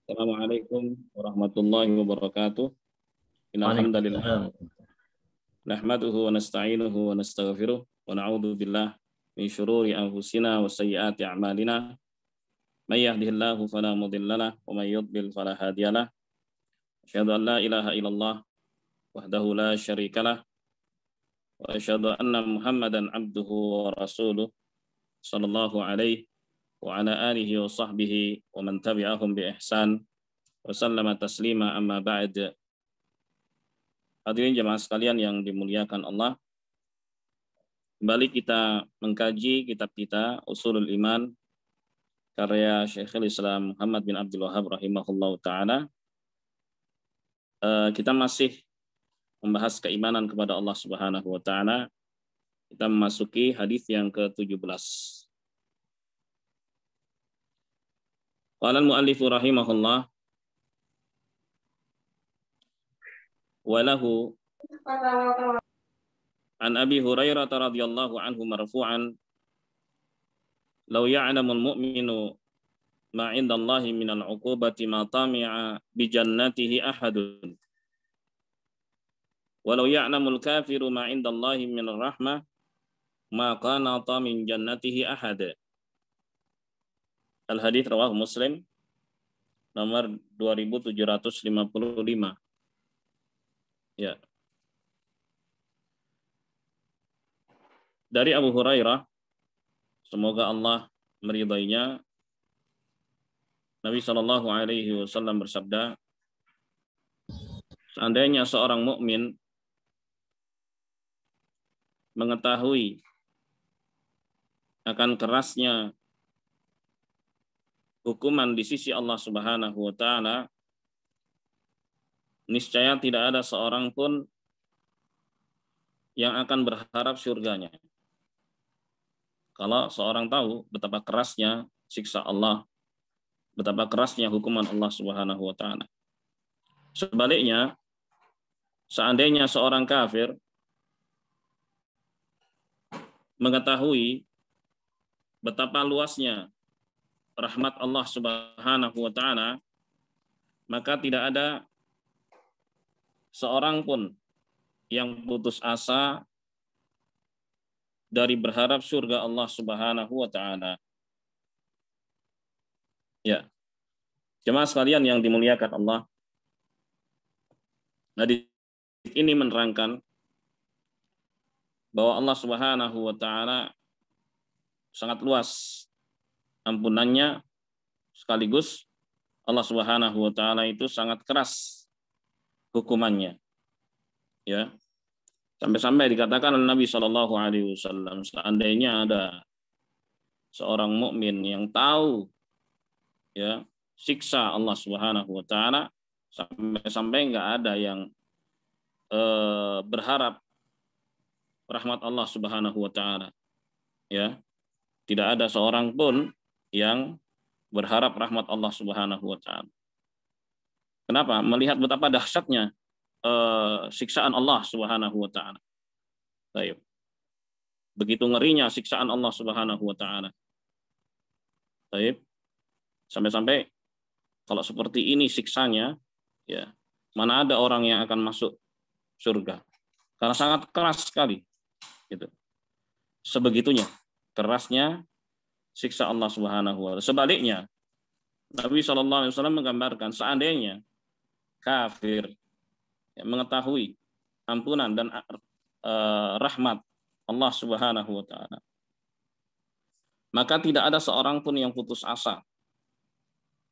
Assalamualaikum warahmatullahi wabarakatuh. Innal hamdalillah Waalaikumsalam. nahmaduhu wa nasta'inuhu wa nastaghfiruh wa na'udzu billah min syururi anfusina wa sayyiati a'malina. May yahdihillahu fala mudhillalah wa may yudlil fala hadiyalah. Asyhadu an la ilaha illallah wahdahu la syarikalah wa asyhadu anna Muhammadan abduhu wa rasuluh sallallahu alaihi wa ala alihi wa sahbihi wa man tabi'ahum bi ihsan wa sallama taslima amma ba'd. Hadirin jemaah sekalian yang dimuliakan Allah, kembali kita mengkaji kitab kita Ushulul Iman karya Syekhul Islam Muhammad bin Abdul Wahhab rahimahullah ta'ala. Kita masih membahas keimanan kepada Allah Subhanahu wa ta'ala. Kita memasuki hadis yang ke-17. Qala al-mu'allifu rahimahullah wa lahu an Abi Hurairah radhiyallahu anhu marfu'an law ya'lamul mu'minu ma 'indallahi minal 'uqubati ma tami'a bi jannatihi ahadun walau ya'lamul kafiru ma 'indallahi minar rahmah ma qanata min jannatihi ahad. Al-hadits rawahu Muslim nomor 2755. Ya. Dari Abu Hurairah, semoga Allah meridainya, Nabi Shallallahu Alaihi Wasallam bersabda, seandainya seorang mukmin mengetahui akan kerasnya hukuman di sisi Allah Subhanahu wa taala, niscaya tidak ada seorang pun yang akan berharap surganya. Kalau seorang tahu betapa kerasnya siksa Allah, betapa kerasnya hukuman Allah Subhanahu wa taala. Sebaliknya, seandainya seorang kafir mengetahui betapa luasnya rahmat Allah Subhanahu wa taala, maka tidak ada seorang pun yang putus asa dari berharap surga Allah Subhanahu wa taala. Ya. Jemaah sekalian yang dimuliakan Allah, hadis ini menerangkan bahwa Allah Subhanahu wa taala sangat luas ampunannya, sekaligus Allah Subhanahu wa taala itu sangat keras hukumannya. Ya. Sampai-sampai dikatakan oleh Nabi Shallallahu alaihi wasallam, seandainya ada seorang mukmin yang tahu ya siksa Allah Subhanahu wa taala, sampai-sampai enggak ada yang berharap rahmat Allah Subhanahu wa taala. Ya. Tidak ada seorang pun yang berharap rahmat Allah Subhanahu wa taala. Kenapa? Melihat betapa dahsyatnya siksaan Allah Subhanahu wa taala. Baik. Begitu ngerinya siksaan Allah Subhanahu wa taala. Baik. Sampai-sampai kalau seperti ini siksanya, ya, mana ada orang yang akan masuk surga? Karena sangat keras sekali. Gitu. Sebegitunya kerasnya siksa Allah Subhanahu wa taala. Sebaliknya, Nabi Shallallahu alaihi wasallam menggambarkan seandainya kafir mengetahui ampunan dan rahmat Allah Subhanahu wa taala, maka tidak ada seorang pun yang putus asa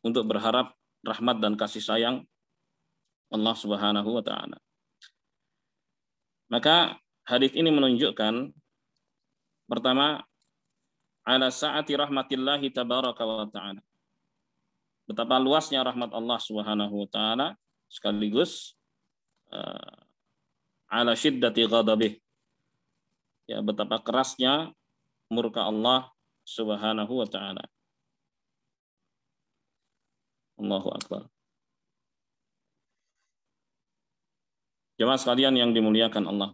untuk berharap rahmat dan kasih sayang Allah Subhanahu wa taala. Maka hadis ini menunjukkan pertama, ala sa'ati rahmatillahi tabaraka wa ta'ala, betapa luasnya rahmat Allah Subhanahu wa taala, sekaligus ala syiddati ghadabih, ya, betapa kerasnya murka Allah Subhanahu wa taala. Allahu akbar. Jemaah sekalian yang dimuliakan Allah,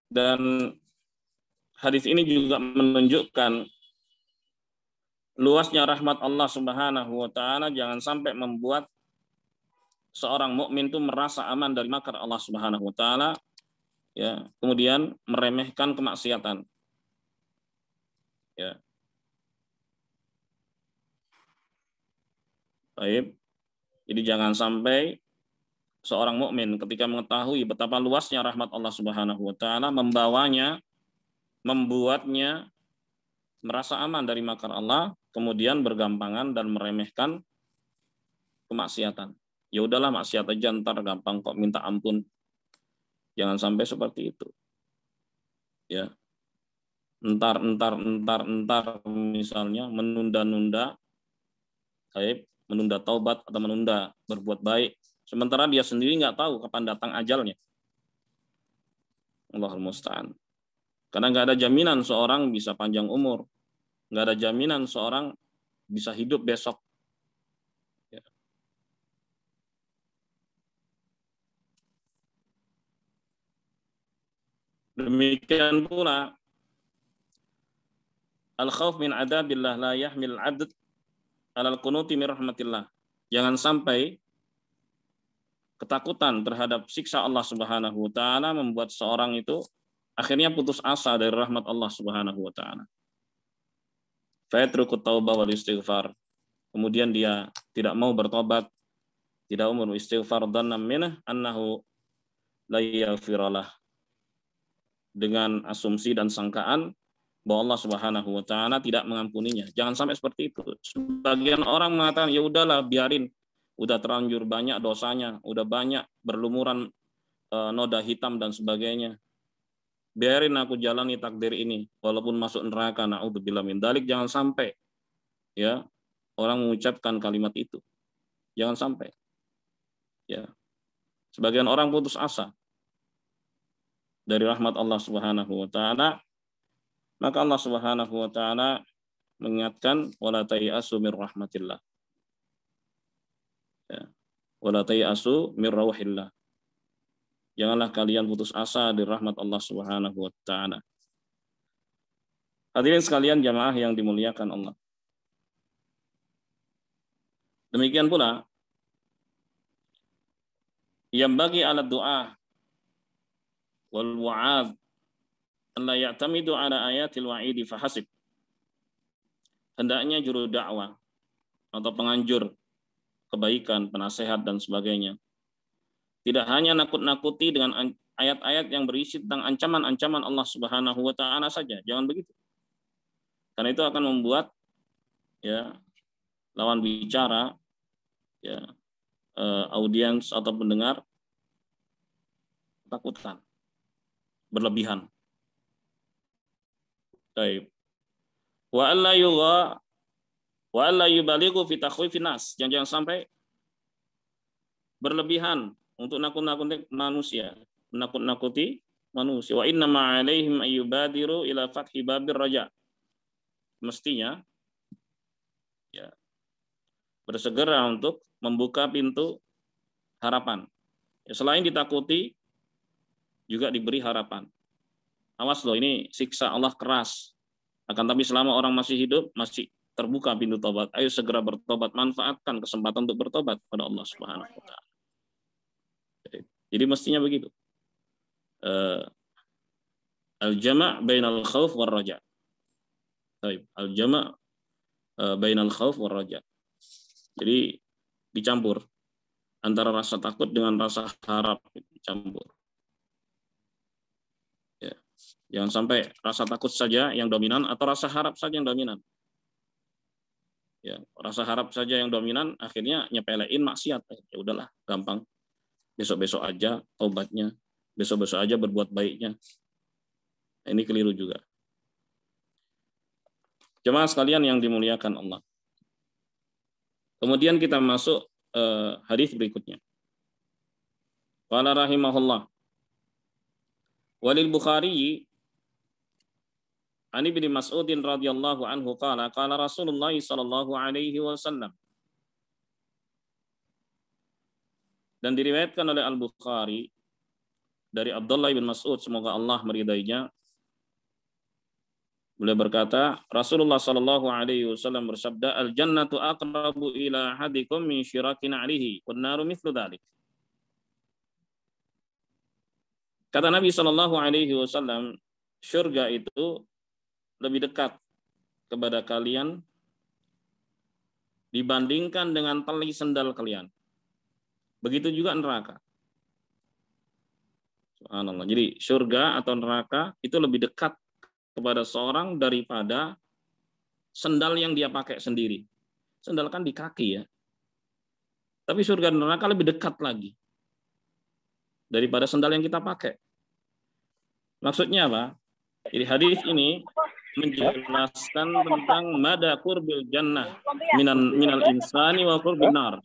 Dan hadis ini juga menunjukkan luasnya rahmat Allah Subhanahu wa taala, jangan sampai membuat seorang mukmin itu merasa aman dari makar Allah Subhanahu wa taala, ya, kemudian meremehkan kemaksiatan. Ya. Baik. Jadi jangan sampai seorang mukmin ketika mengetahui betapa luasnya rahmat Allah Subhanahu wa taala membuatnya merasa aman dari makar Allah, kemudian bergampangan dan meremehkan kemaksiatan. Ya udahlah, maksiat aja, ntar gampang kok, minta ampun. Jangan sampai seperti itu. Ya. Entar misalnya menunda-nunda, menunda taubat atau menunda berbuat baik, sementara dia sendiri nggak tahu kapan datang ajalnya. Allahul musta'an. Karena nggak ada jaminan seorang bisa panjang umur, nggak ada jaminan seorang bisa hidup besok. Ya. Demikian pula al-khauf min adabillah la yahmil abd alal qunuti min rahmatillah. Jangan sampai ketakutan terhadap siksa Allah Subhanahu wa taala membuat seorang itu akhirnya putus asa dari rahmat Allah Subhanahu wa taala. Fayatrukut taubah wal istighfar. Kemudian dia tidak mau bertobat, tidak mau beristighfar, dhanna minhu annahu la yaghfirullah, dengan asumsi dan sangkaan bahwa Allah Subhanahu wa taala tidak mengampuninya. Jangan sampai seperti itu. Sebagian orang mengatakan, ya udahlah, biarin, udah terlanjur banyak dosanya, udah banyak berlumuran noda hitam dan sebagainya. Biarin aku jalani takdir ini walaupun masuk neraka, naudzubillah min dzalik. Jangan sampai ya orang mengucapkan kalimat itu. Jangan sampai. Ya. Sebagian orang putus asa dari rahmat Allah Subhanahu wa taala, maka Allah Subhanahu wa taala mengingatkan wala tayasu mir rahmatillah. Ya. Wala tayasu mir rawahillah. Janganlah kalian putus asa dari rahmat Allah Subhanahu wa taala. Hadirin sekalian jamaah yang dimuliakan Allah. Demikian pula yang bagi alat doa wal wa'ad an la ya'tamidu ala ayatil wa'idi fahasib. Hendaknya juru dakwah atau penganjur kebaikan, penasehat dan sebagainya tidak hanya nakut-nakuti dengan ayat-ayat yang berisi tentang ancaman-ancaman Allah Subhanahu wa taala saja. Jangan begitu. Karena itu akan membuat ya lawan bicara, ya audiens atau pendengar ketakutan berlebihan. Baik. Wa alla yubalighu fi takhwifin nas. Jangan sampai berlebihan untuk nakut-nakuti manusia, menakut-nakuti manusia. Wa inna ma 'alaihim ayyubadiru ila fathi babir raja. Mestinya ya bersegera untuk membuka pintu harapan. Ya, selain ditakuti juga diberi harapan. Awas loh, ini siksa Allah keras. Akan tapi selama orang masih hidup, masih terbuka pintu tobat. Ayo segera bertobat, manfaatkan kesempatan untuk bertobat pada Allah Subhanahu wa taala. Jadi mestinya begitu. Al-jama' bainal khauf war raja. Baik, al-jama' bainal khauf war raja. Jadi dicampur antara rasa takut dengan rasa harap, dicampur. Ya. Jangan sampai rasa takut saja yang dominan atau rasa harap saja yang dominan. Ya, rasa harap saja yang dominan akhirnya nyepelein maksiat. Ya udahlah, gampang. Besok-besok aja taubatnya, besok-besok aja berbuat baiknya. Ini keliru juga. Jemaah sekalian yang dimuliakan Allah. Kemudian kita masuk hadis berikutnya. Qala rahimahullah. Walil Bukhari an Ibnu Mas'udin radhiyallahu anhu qala qala Rasulullah sallallahu alaihi wasallam. Dan diriwayatkan oleh Al-Bukhari dari Abdullah bin Mas'ud, semoga Allah meridainya. Beliau berkata, Rasulullah Shallallahu Alaihi Wasallam bersabda, al jannatu aqrabu ila hadikum min syirakin alihi, wan naru mithlu dzalik. Kata Nabi Shallallahu Alaihi Wasallam, surga itu lebih dekat kepada kalian dibandingkan dengan tali sendal kalian. Begitu juga neraka. Subhanallah. Jadi surga atau neraka itu lebih dekat kepada seorang daripada sendal yang dia pakai sendiri. Sendal kan di kaki ya. Tapi surga dan neraka lebih dekat lagi daripada sendal yang kita pakai. Maksudnya apa? Jadi hadis ini menjelaskan tentang mada qurbil jannah minal insani wa qurbin nar.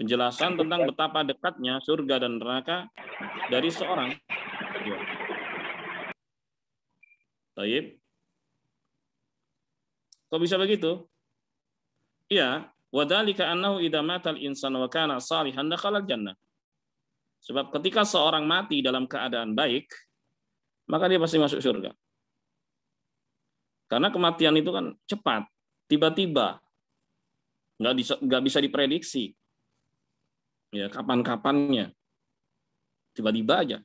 Penjelasan tentang betapa dekatnya surga dan neraka dari seorang. Baik. Kok bisa begitu? Iya, wadzalika annahu idza matal insanu wa kana salihan dakhala jannah. Sebab ketika seorang mati dalam keadaan baik, maka dia pasti masuk surga. Karena kematian itu kan cepat, tiba-tiba, nggak bisa diprediksi. Ya, kapan-kapannya, tiba-tiba aja.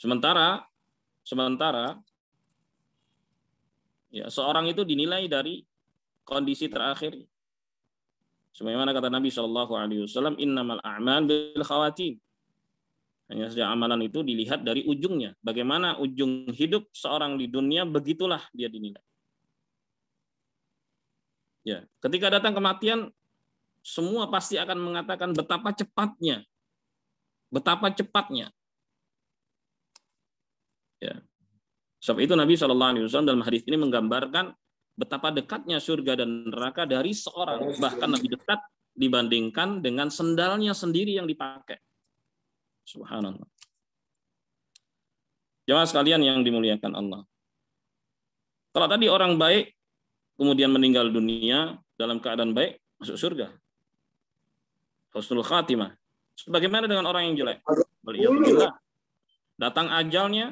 Sementara ya, seorang itu dinilai dari kondisi terakhir. Sebagaimana kata Nabi Shallallahu Alaihi Wasallam, innamal a'mal bil khawatim. Hanya saja amalan itu dilihat dari ujungnya. Bagaimana ujung hidup seorang di dunia, begitulah dia dinilai. Ya, ketika datang kematian, semua pasti akan mengatakan betapa cepatnya. Betapa cepatnya. Ya. Sebab itu Nabi Shallallahu Alaihi Wasallam dalam hadis ini menggambarkan betapa dekatnya surga dan neraka dari seorang, bahkan lebih dekat dibandingkan dengan sendalnya sendiri yang dipakai. Subhanallah. Jemaah sekalian yang dimuliakan Allah. Kalau tadi orang baik kemudian meninggal dunia dalam keadaan baik, masuk surga. Husnul khatimah. Sebagaimana dengan orang yang jelek? Waliyadzubillah. Datang ajalnya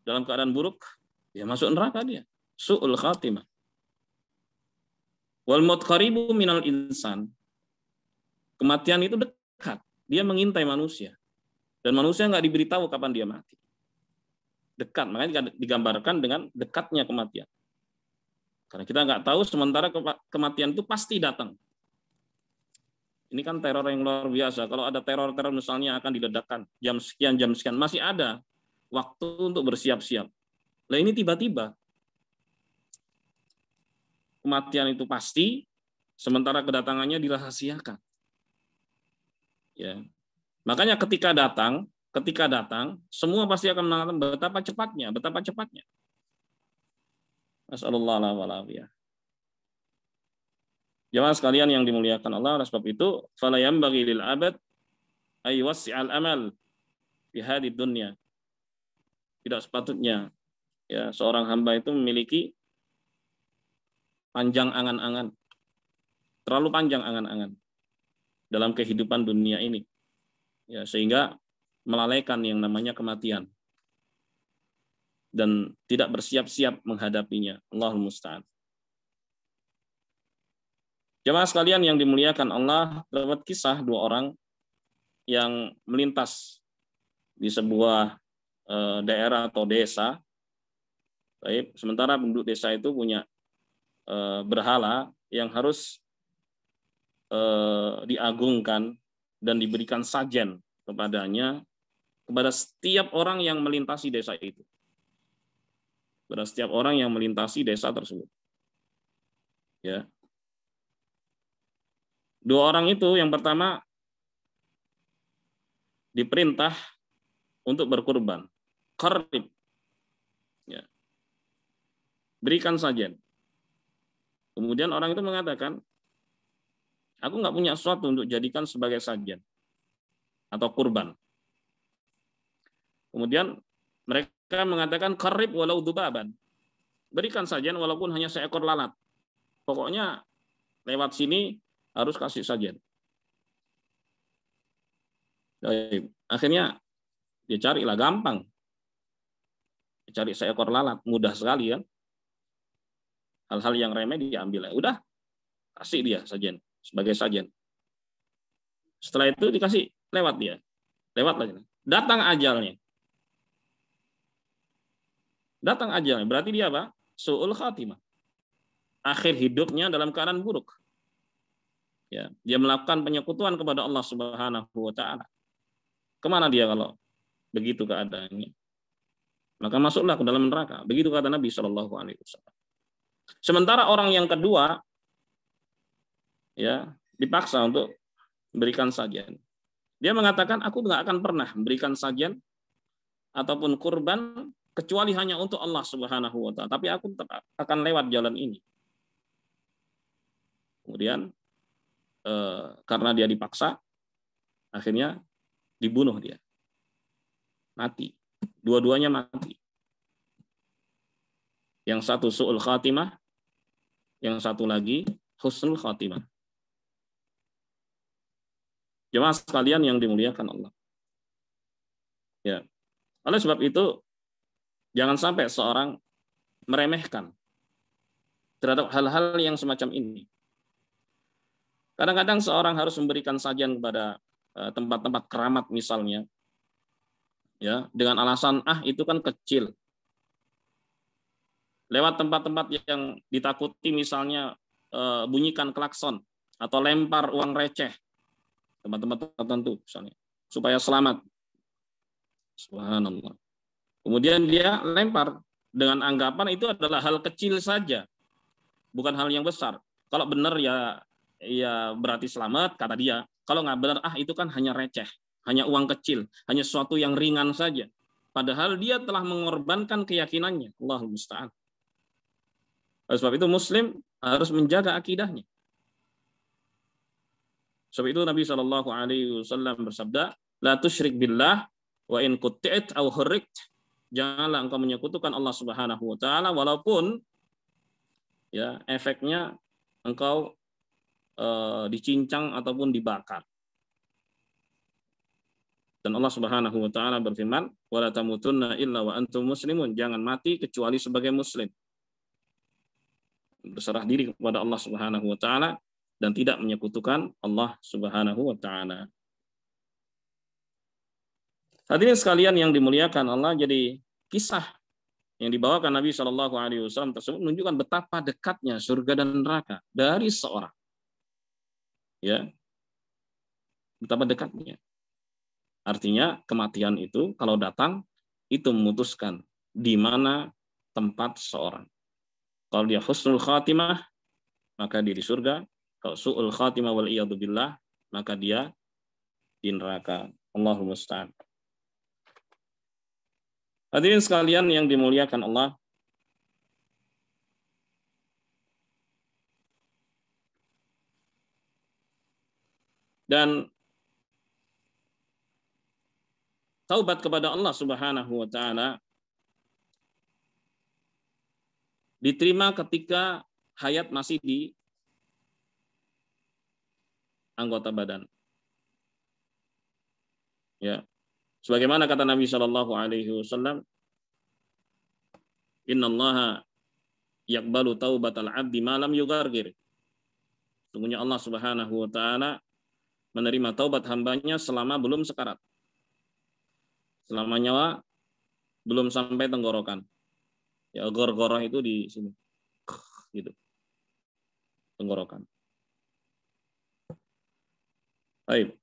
dalam keadaan buruk, ya masuk neraka dia. Su'ul khatimah. Wal maut qaribu minal insan. Kematian itu dekat. Dia mengintai manusia. Dan manusia nggak diberitahu kapan dia mati. Dekat, makanya digambarkan dengan dekatnya kematian. Karena kita nggak tahu, sementara kematian itu pasti datang. Ini kan teror yang luar biasa. Kalau ada teror-teror misalnya akan diledakkan jam sekian, masih ada waktu untuk bersiap-siap. Nah ini tiba-tiba. Kematian itu pasti, sementara kedatangannya dirahasiakan. Ya. Makanya ketika datang, semua pasti akan mengatakan betapa cepatnya. Nasallallahu alaihi wasallam. Jemaah sekalian yang dimuliakan Allah, oleh sebab itu, fala yanbaghi lil abad ay wasi'al amal fi hadhihi dunya. Tidak sepatutnya ya seorang hamba itu memiliki panjang angan-angan, terlalu panjang angan-angan dalam kehidupan dunia ini. Ya, sehingga melalaikan yang namanya kematian dan tidak bersiap-siap menghadapinya. Allahul musta'an. Jemaah sekalian yang dimuliakan Allah, terdapat kisah dua orang yang melintas di sebuah daerah atau desa. Baik, sementara penduduk desa itu punya berhala yang harus diagungkan dan diberikan sajen kepadanya, kepada setiap orang yang melintasi desa itu. Kepada setiap orang yang melintasi desa tersebut. Ya. Dua orang itu, yang pertama diperintah untuk berkurban. Qarrib. Ya. Berikan sajen. Kemudian orang itu mengatakan, aku nggak punya sesuatu untuk jadikan sebagai sajen atau kurban. Kemudian mereka mengatakan qarrib walau dubaban. Berikan sajen walaupun hanya seekor lalat. Pokoknya lewat sini harus kasih sajen. Akhirnya dia carilah, gampang. Cari seekor lalat, mudah sekali kan. Hal-hal yang remeh diambil. Udah, kasih dia sajian sebagai sajian. Setelah itu dikasih, lewat dia. Lewat lagi. Datang ajalnya. Datang ajalnya. Berarti dia apa? Su'ul khatimah. Akhir hidupnya dalam keadaan buruk. Ya, dia melakukan penyekutuan kepada Allah Subhanahu wa taala. Kemana dia kalau begitu keadaannya? Maka masuklah ke dalam neraka. Begitu kata Nabi Shallallahu alaihi wasallam. Sementara orang yang kedua ya, dipaksa untuk memberikan sajian. Dia mengatakan, aku nggak akan pernah memberikan sajian ataupun kurban kecuali hanya untuk Allah Subhanahu wa taala, tapi aku tetap akan lewat jalan ini. Kemudian karena dia dipaksa, akhirnya dibunuh dia. Mati. Dua-duanya mati. Yang satu su'ul khatimah, yang satu lagi husnul khatimah. Jemaah sekalian yang dimuliakan Allah. Ya. Oleh sebab itu, jangan sampai seorang meremehkan terhadap hal-hal yang semacam ini. Kadang-kadang seorang harus memberikan sajian kepada tempat-tempat keramat misalnya, ya, dengan alasan itu kan kecil. Lewat tempat-tempat yang ditakuti misalnya bunyikan klakson atau lempar uang receh, tempat-tempat tertentu misalnya, supaya selamat. Subhanallah. Kemudian dia lempar dengan anggapan itu adalah hal kecil saja, bukan hal yang besar. Kalau benar ya berarti selamat, kata dia. Kalau nggak benar, itu kan hanya receh, hanya uang kecil, hanya sesuatu yang ringan saja. Padahal dia telah mengorbankan keyakinannya. Allahul musta'an. Oleh sebab itu Muslim harus menjaga akidahnya. Sebab itu Nabi Shallallahu alaihi wasallam bersabda, la tusyrik billah wa in qutti'at aw hurrikt. Janganlah engkau menyekutukan Allah Subhanahu wa taala walaupun ya efeknya engkau dicincang ataupun dibakar. Dan Allah Subhanahu wa taala berfirman, wala tamutunna illa wa antum muslimun. Jangan mati kecuali sebagai muslim. Berserah diri kepada Allah Subhanahu wa taala dan tidak menyekutukan Allah Subhanahu wa taala. Hadirin sekalian yang dimuliakan Allah, jadi kisah yang dibawakan Nabi Shallallahu alaihi wasallam tersebut menunjukkan betapa dekatnya surga dan neraka dari seorang. Ya. Betapa dekatnya. Artinya kematian itu kalau datang itu memutuskan di mana tempat seorang. Kalau dia husnul khatimah maka dia di surga, kalau su'ul khatimah wal iyadu billah maka dia di neraka. Allahumma musta'an. Hadirin sekalian yang dimuliakan Allah, dan taubat kepada Allah Subhanahu wa taala diterima ketika hayat masih di anggota badan. Ya. Sebagaimana kata Nabi Shallallahu alaihi wasallam, innallaha yaqbalu taubatal 'abdi ma lam yugargir. Sungguhnya Allah Subhanahu wa taala menerima taubat hambanya selama belum sekarat. Selama nyawa belum sampai tenggorokan. Ya, gor-goroh itu di sini. Gitu. Tenggorokan. Baik.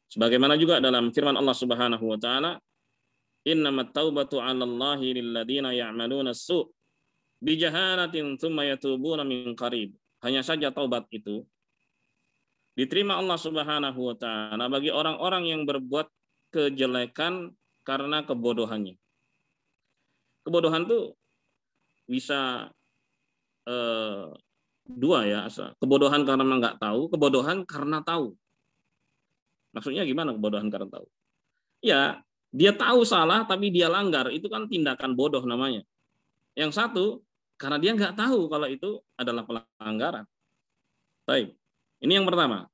Sebagaimana juga dalam firman Allah Subhanahu wa taala, innamat taubatu 'alallahi lilladzina ya'maluna as-su' bijahalatin tsumma yatubuna min qarib. Hanya saja taubat itu diterima Allah Subhanahu wa taala bagi orang-orang yang berbuat kejelekan karena kebodohannya. Kebodohan itu bisa dua ya, kebodohan karena nggak tahu, kebodohan karena tahu. Maksudnya gimana kebodohan karena tahu? Ya, dia tahu salah tapi dia langgar, itu kan tindakan bodoh namanya. Yang satu, karena dia nggak tahu kalau itu adalah pelanggaran. Baik, ini yang pertama.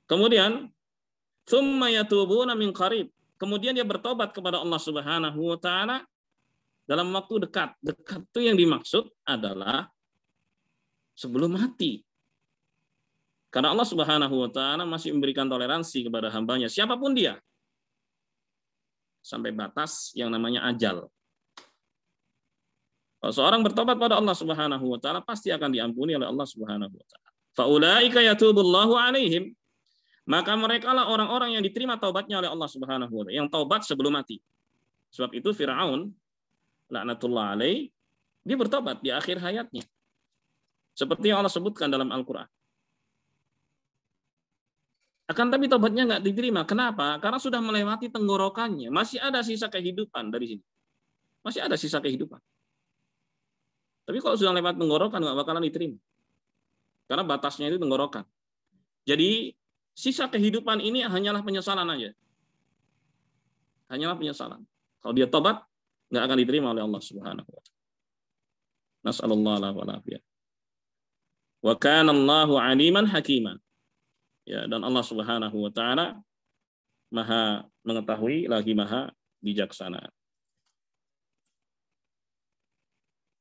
Kemudian, tsumma yatubuna min qarib. Kemudian dia bertobat kepada Allah Subhanahu wa taala dalam waktu dekat. Dekat itu yang dimaksud adalah sebelum mati. Karena Allah Subhanahu wa taala masih memberikan toleransi kepada hambanya siapapun dia. Sampai batas yang namanya ajal. Kalau seorang bertobat pada Allah Subhanahu wa taala pasti akan diampuni oleh Allah Subhanahu wa taala. Faulaika yatubullahu alaihim. Maka mereka lah orang-orang yang diterima taubatnya oleh Allah Subhanahu wa taala, yang taubat sebelum mati. Sebab itu Firaun laknatullah alaih dia bertobat di akhir hayatnya. Seperti yang Allah sebutkan dalam Al-Qur'an. Akan tapi taubatnya nggak diterima. Kenapa? Karena sudah melewati tenggorokannya. Masih ada sisa kehidupan dari sini. Masih ada sisa kehidupan. Tapi kalau sudah lewat tenggorokan nggak bakalan diterima. Karena batasnya itu tenggorokan. Jadi sisa kehidupan ini hanyalah penyesalan aja. Hanyalah penyesalan. Kalau dia tobat, nggak akan diterima oleh Allah Subhanahu wa taala. Nas'alullah wal afiyah. Wa kana Allahu aliman hakiman. Ya, dan Allah Subhanahu wa taala Maha mengetahui lagi Maha bijaksana.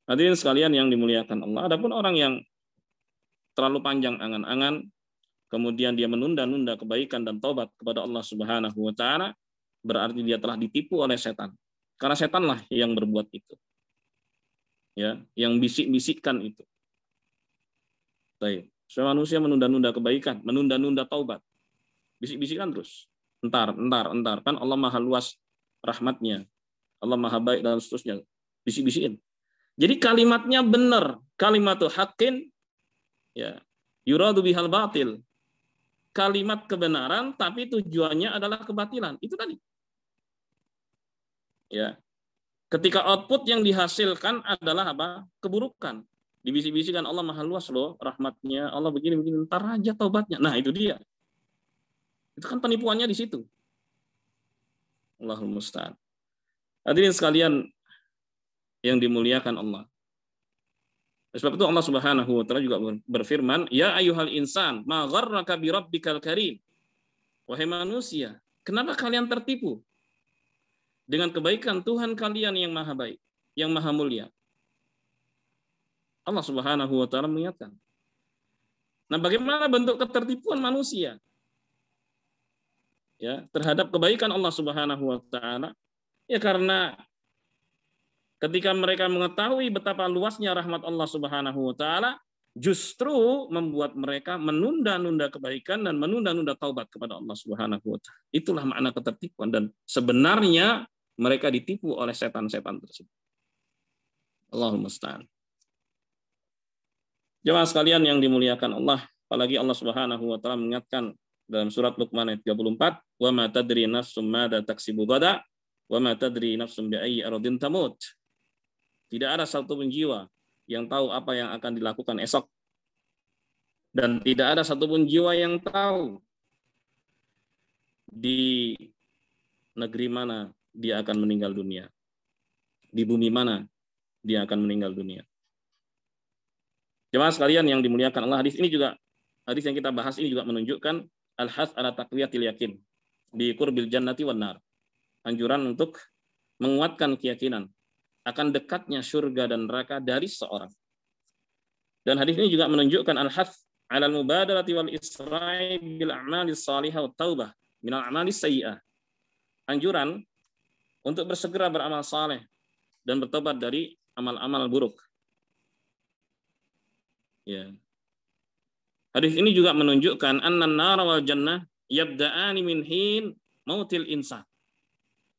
Hadirin sekalian yang dimuliakan Allah, adapun orang yang terlalu panjang angan-angan kemudian dia menunda-nunda kebaikan dan taubat kepada Allah Subhanahu wa taala, berarti dia telah ditipu oleh setan. Karena setanlah yang berbuat itu. Ya, yang bisik-bisikkan itu. Baik, semua manusia menunda-nunda kebaikan, menunda-nunda taubat. Bisik-bisikkan terus. Entar. Kan Allah Maha luas rahmatnya. Allah Maha baik dan seterusnya. Bisik-bisikin. Jadi kalimatnya benar, kalimatu haqqin ya, yuradu bihal batil. Kalimat kebenaran tapi tujuannya adalah kebatilan. Itu tadi. Ya. Ketika output yang dihasilkan adalah apa? Keburukan. Dibisik-bisikan Allah Maha luas loh rahmatnya, Allah begini-begini, ntar aja taubatnya. Nah, itu dia. Itu kan penipuannya di situ. Allahul musta'an. Hadirin sekalian yang dimuliakan Allah. Sebab itu Allah Subhanahu wa taala juga berfirman, "Ya ayyuhal insan, ma gharraka bi rabbikal karim." Wahai manusia, kenapa kalian tertipu dengan kebaikan Tuhan kalian yang maha baik, yang maha mulia? Allah Subhanahu wa taala mengingatkan. Nah, bagaimana bentuk ketertipuan manusia? Ya, terhadap kebaikan Allah Subhanahu wa taala? Ya karena ketika mereka mengetahui betapa luasnya rahmat Allah Subhanahu wa taala, justru membuat mereka menunda-nunda kebaikan dan menunda-nunda taubat kepada Allah Subhanahu wa taala. Itulah makna ketertipuan dan sebenarnya mereka ditipu oleh setan-setan tersebut. Allahumma musta'an. Jemaah sekalian yang dimuliakan Allah, apalagi Allah Subhanahu wa taala mengingatkan dalam surat Luqman ayat 34, "Wa ma tadri nafsum madza taksibu ghadan, wa ma tadri nafsum bi ayyi ardin tamut." Tidak ada satupun jiwa yang tahu apa yang akan dilakukan esok. Dan tidak ada satupun jiwa yang tahu di negeri mana dia akan meninggal dunia. Di bumi mana dia akan meninggal dunia. Jemaah sekalian yang dimuliakan Allah, hadis yang kita bahas ini juga menunjukkan al-hath ala taqwiyatil yakin bi qurbil jannati wan nar. Anjuran untuk menguatkan keyakinan akan dekatnya surga dan neraka dari seorang. Dan hadis ini juga menunjukkan al-hath 'alal mubadarati wal isra'i bil a'malis salihah wat taubah min al-a'malis sayyi'ah. Anjuran untuk bersegera beramal saleh dan bertobat dari amal-amal buruk. Ya. Hadis ini juga menunjukkan annan nar wal jannah yabda'ani min hin mautil insan.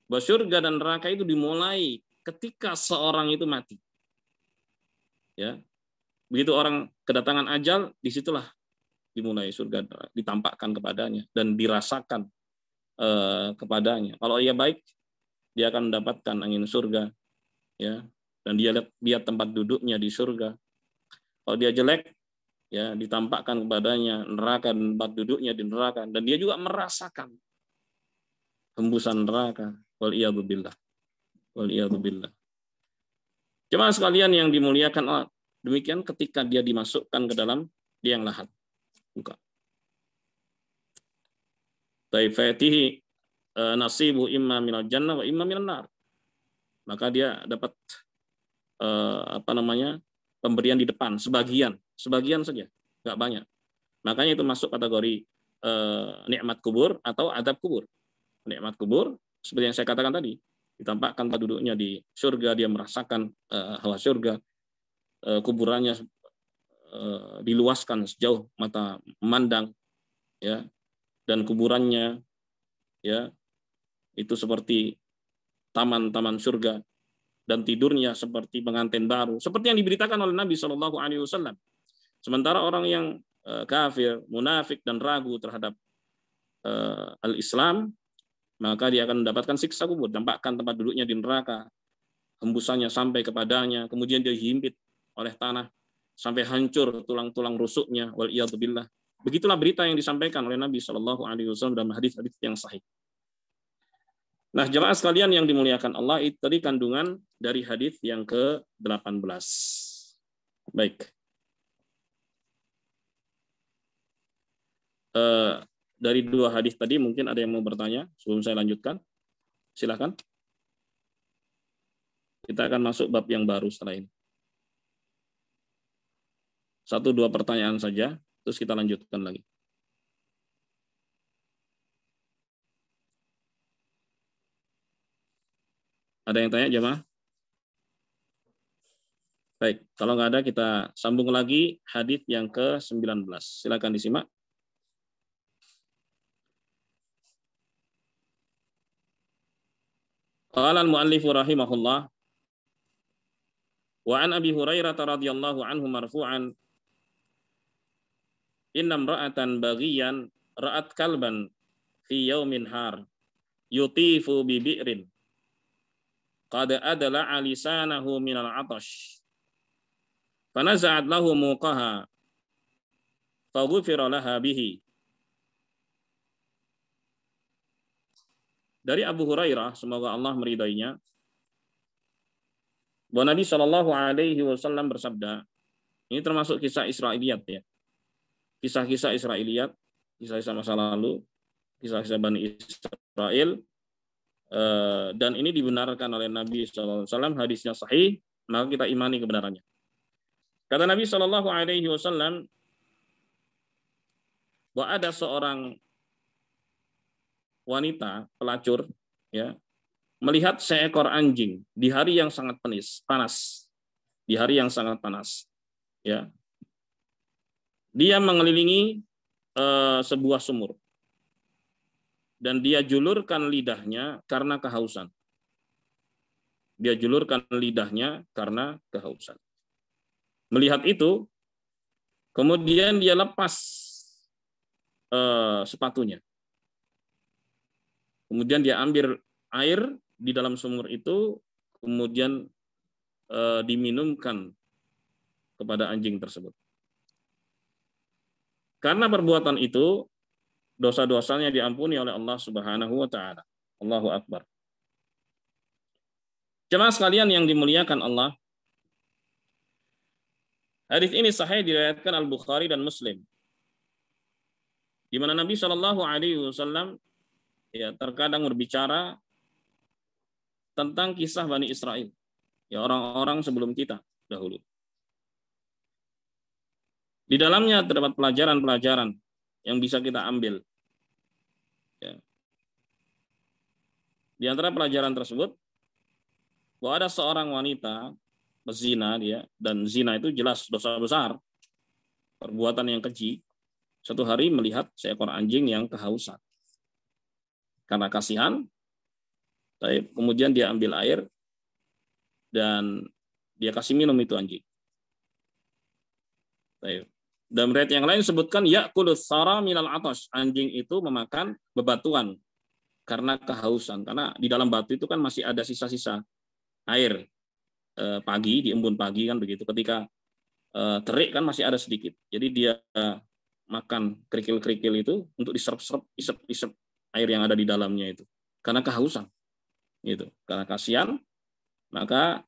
Bahwa surga dan neraka itu dimulai ketika seorang itu mati. Ya. Begitu orang kedatangan ajal, disitulah dimulai surga ditampakkan kepadanya dan dirasakan kepadanya. Kalau ia baik, dia akan mendapatkan angin surga, ya, dan dia lihat tempat duduknya di surga. Kalau dia jelek, ya ditampakkan kepadanya neraka dan tempat duduknya di neraka, dan dia juga merasakan hembusan neraka. Wal iyadu billah. Waliyadzubillah. Jemaah sekalian yang dimuliakan Allah, demikian ketika dia dimasukkan ke dalam liang lahat. Buka. taifatihi nasibu imma minal jannah wa imma minan nar. Maka dia dapat pemberian di depan, sebagian saja, nggak banyak. Makanya itu masuk kategori nikmat kubur atau adab kubur. Nikmat kubur seperti yang saya katakan tadi, ditampakkan pada duduknya di surga, dia merasakan hawa surga, kuburannya diluaskan sejauh mata memandang, ya, dan kuburannya, ya, itu seperti taman-taman surga, dan tidurnya seperti pengantin baru, seperti yang diberitakan oleh Nabi Shallallahu Alaihi Wasallam. Sementara orang yang kafir, munafik, dan ragu terhadap al-Islam, maka dia akan mendapatkan siksa kubur, tampakkan tempat duduknya di neraka, hembusannya sampai kepadanya, kemudian dia dihimpit oleh tanah sampai hancur tulang-tulang rusuknya, wal iyadzubillah. Begitulah berita yang disampaikan oleh Nabi Shallallahu Alaihi Wasallam dalam hadis-hadis yang sahih. Nah, jemaah sekalian yang dimuliakan Allah, itu tadi kandungan dari hadis yang ke-18. Baik. Dari dua hadis tadi mungkin ada yang mau bertanya sebelum saya lanjutkan. Silakan. Kita akan masuk bab yang baru setelah ini. 1-2 pertanyaan saja, terus kita lanjutkan lagi. Ada yang tanya, jemaah? Baik, kalau nggak ada kita sambung lagi hadis yang ke-19. Silakan disimak. Qala al-mu'allif rahimahullah wa an Abi Hurairah radhiyallahu anhu marfu'an inna imra'atan baghiyan ra'at kalban fi yaumin har yutifu bi bi'rin qad adala lisanahu minal 'atash fanaza'at lahu muqaha faghufira laha bihi. Dari Abu Hurairah, semoga Allah meridainya, bahwa Nabi Shallallahu Alaihi Wasallam bersabda, ini termasuk kisah Israiliyat, ya, kisah-kisah Israiliyat, kisah-kisah masa lalu, kisah-kisah Bani Israel, dan ini dibenarkan oleh Nabi Shallallahu Alaihi Wasallam, hadisnya sahih, maka kita imani kebenarannya. Kata Nabi Shallallahu Alaihi Wasallam, bahwa ada seorang wanita pelacur, ya, melihat seekor anjing di hari yang sangat panas, di hari yang sangat panas, ya. Dia mengelilingi sebuah sumur dan dia julurkan lidahnya karena kehausan. Dia julurkan lidahnya karena kehausan. Melihat itu, kemudian dia lepas sepatunya. Kemudian dia ambil air di dalam sumur itu, kemudian diminumkan kepada anjing tersebut. Karena perbuatan itu, dosa-dosanya diampuni oleh Allah Subhanahu wa Ta'ala. Allahu Akbar. Jemaah sekalian yang dimuliakan Allah, hadis ini sahih diriwayatkan Al-Bukhari dan Muslim, di mana Nabi Shallallahu Alaihi Wasallam, ya, terkadang berbicara tentang kisah Bani Israel, ya, orang-orang sebelum kita dahulu. Di dalamnya terdapat pelajaran-pelajaran yang bisa kita ambil. Ya. Di antara pelajaran tersebut, bahwa ada seorang wanita berzina, dia, dan zina itu jelas dosa besar, perbuatan yang keji. Suatu hari melihat seekor anjing yang kehausan. Karena kasihan, kemudian dia ambil air dan dia kasih minum itu anjing. Dan riwayat yang lain sebutkan ya'kulus sara minal atash, anjing itu memakan bebatuan karena kehausan. Karena di dalam batu itu kan masih ada sisa-sisa air pagi, di embun pagi kan begitu. Ketika terik kan masih ada sedikit. Jadi dia makan kerikil-kerikil itu untuk diserap-serap, isep-isep air yang ada di dalamnya itu. Karena kehausan. Gitu. Karena kasihan, maka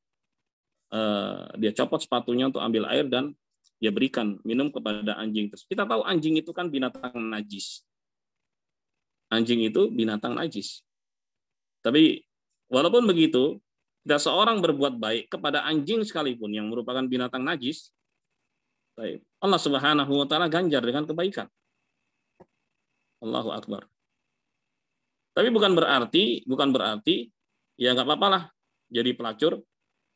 dia copot sepatunya untuk ambil air dan dia berikan minum kepada anjing tersebut. Kita tahu anjing itu kan binatang najis. anjing itu binatang najis. Tapi walaupun begitu, tidak seorang berbuat baik kepada anjing sekalipun yang merupakan binatang najis, Allah Subhanahu wa taala ganjar dengan kebaikan. Allahu Akbar. Tapi bukan berarti ya nggak apa-apa lah jadi pelacur,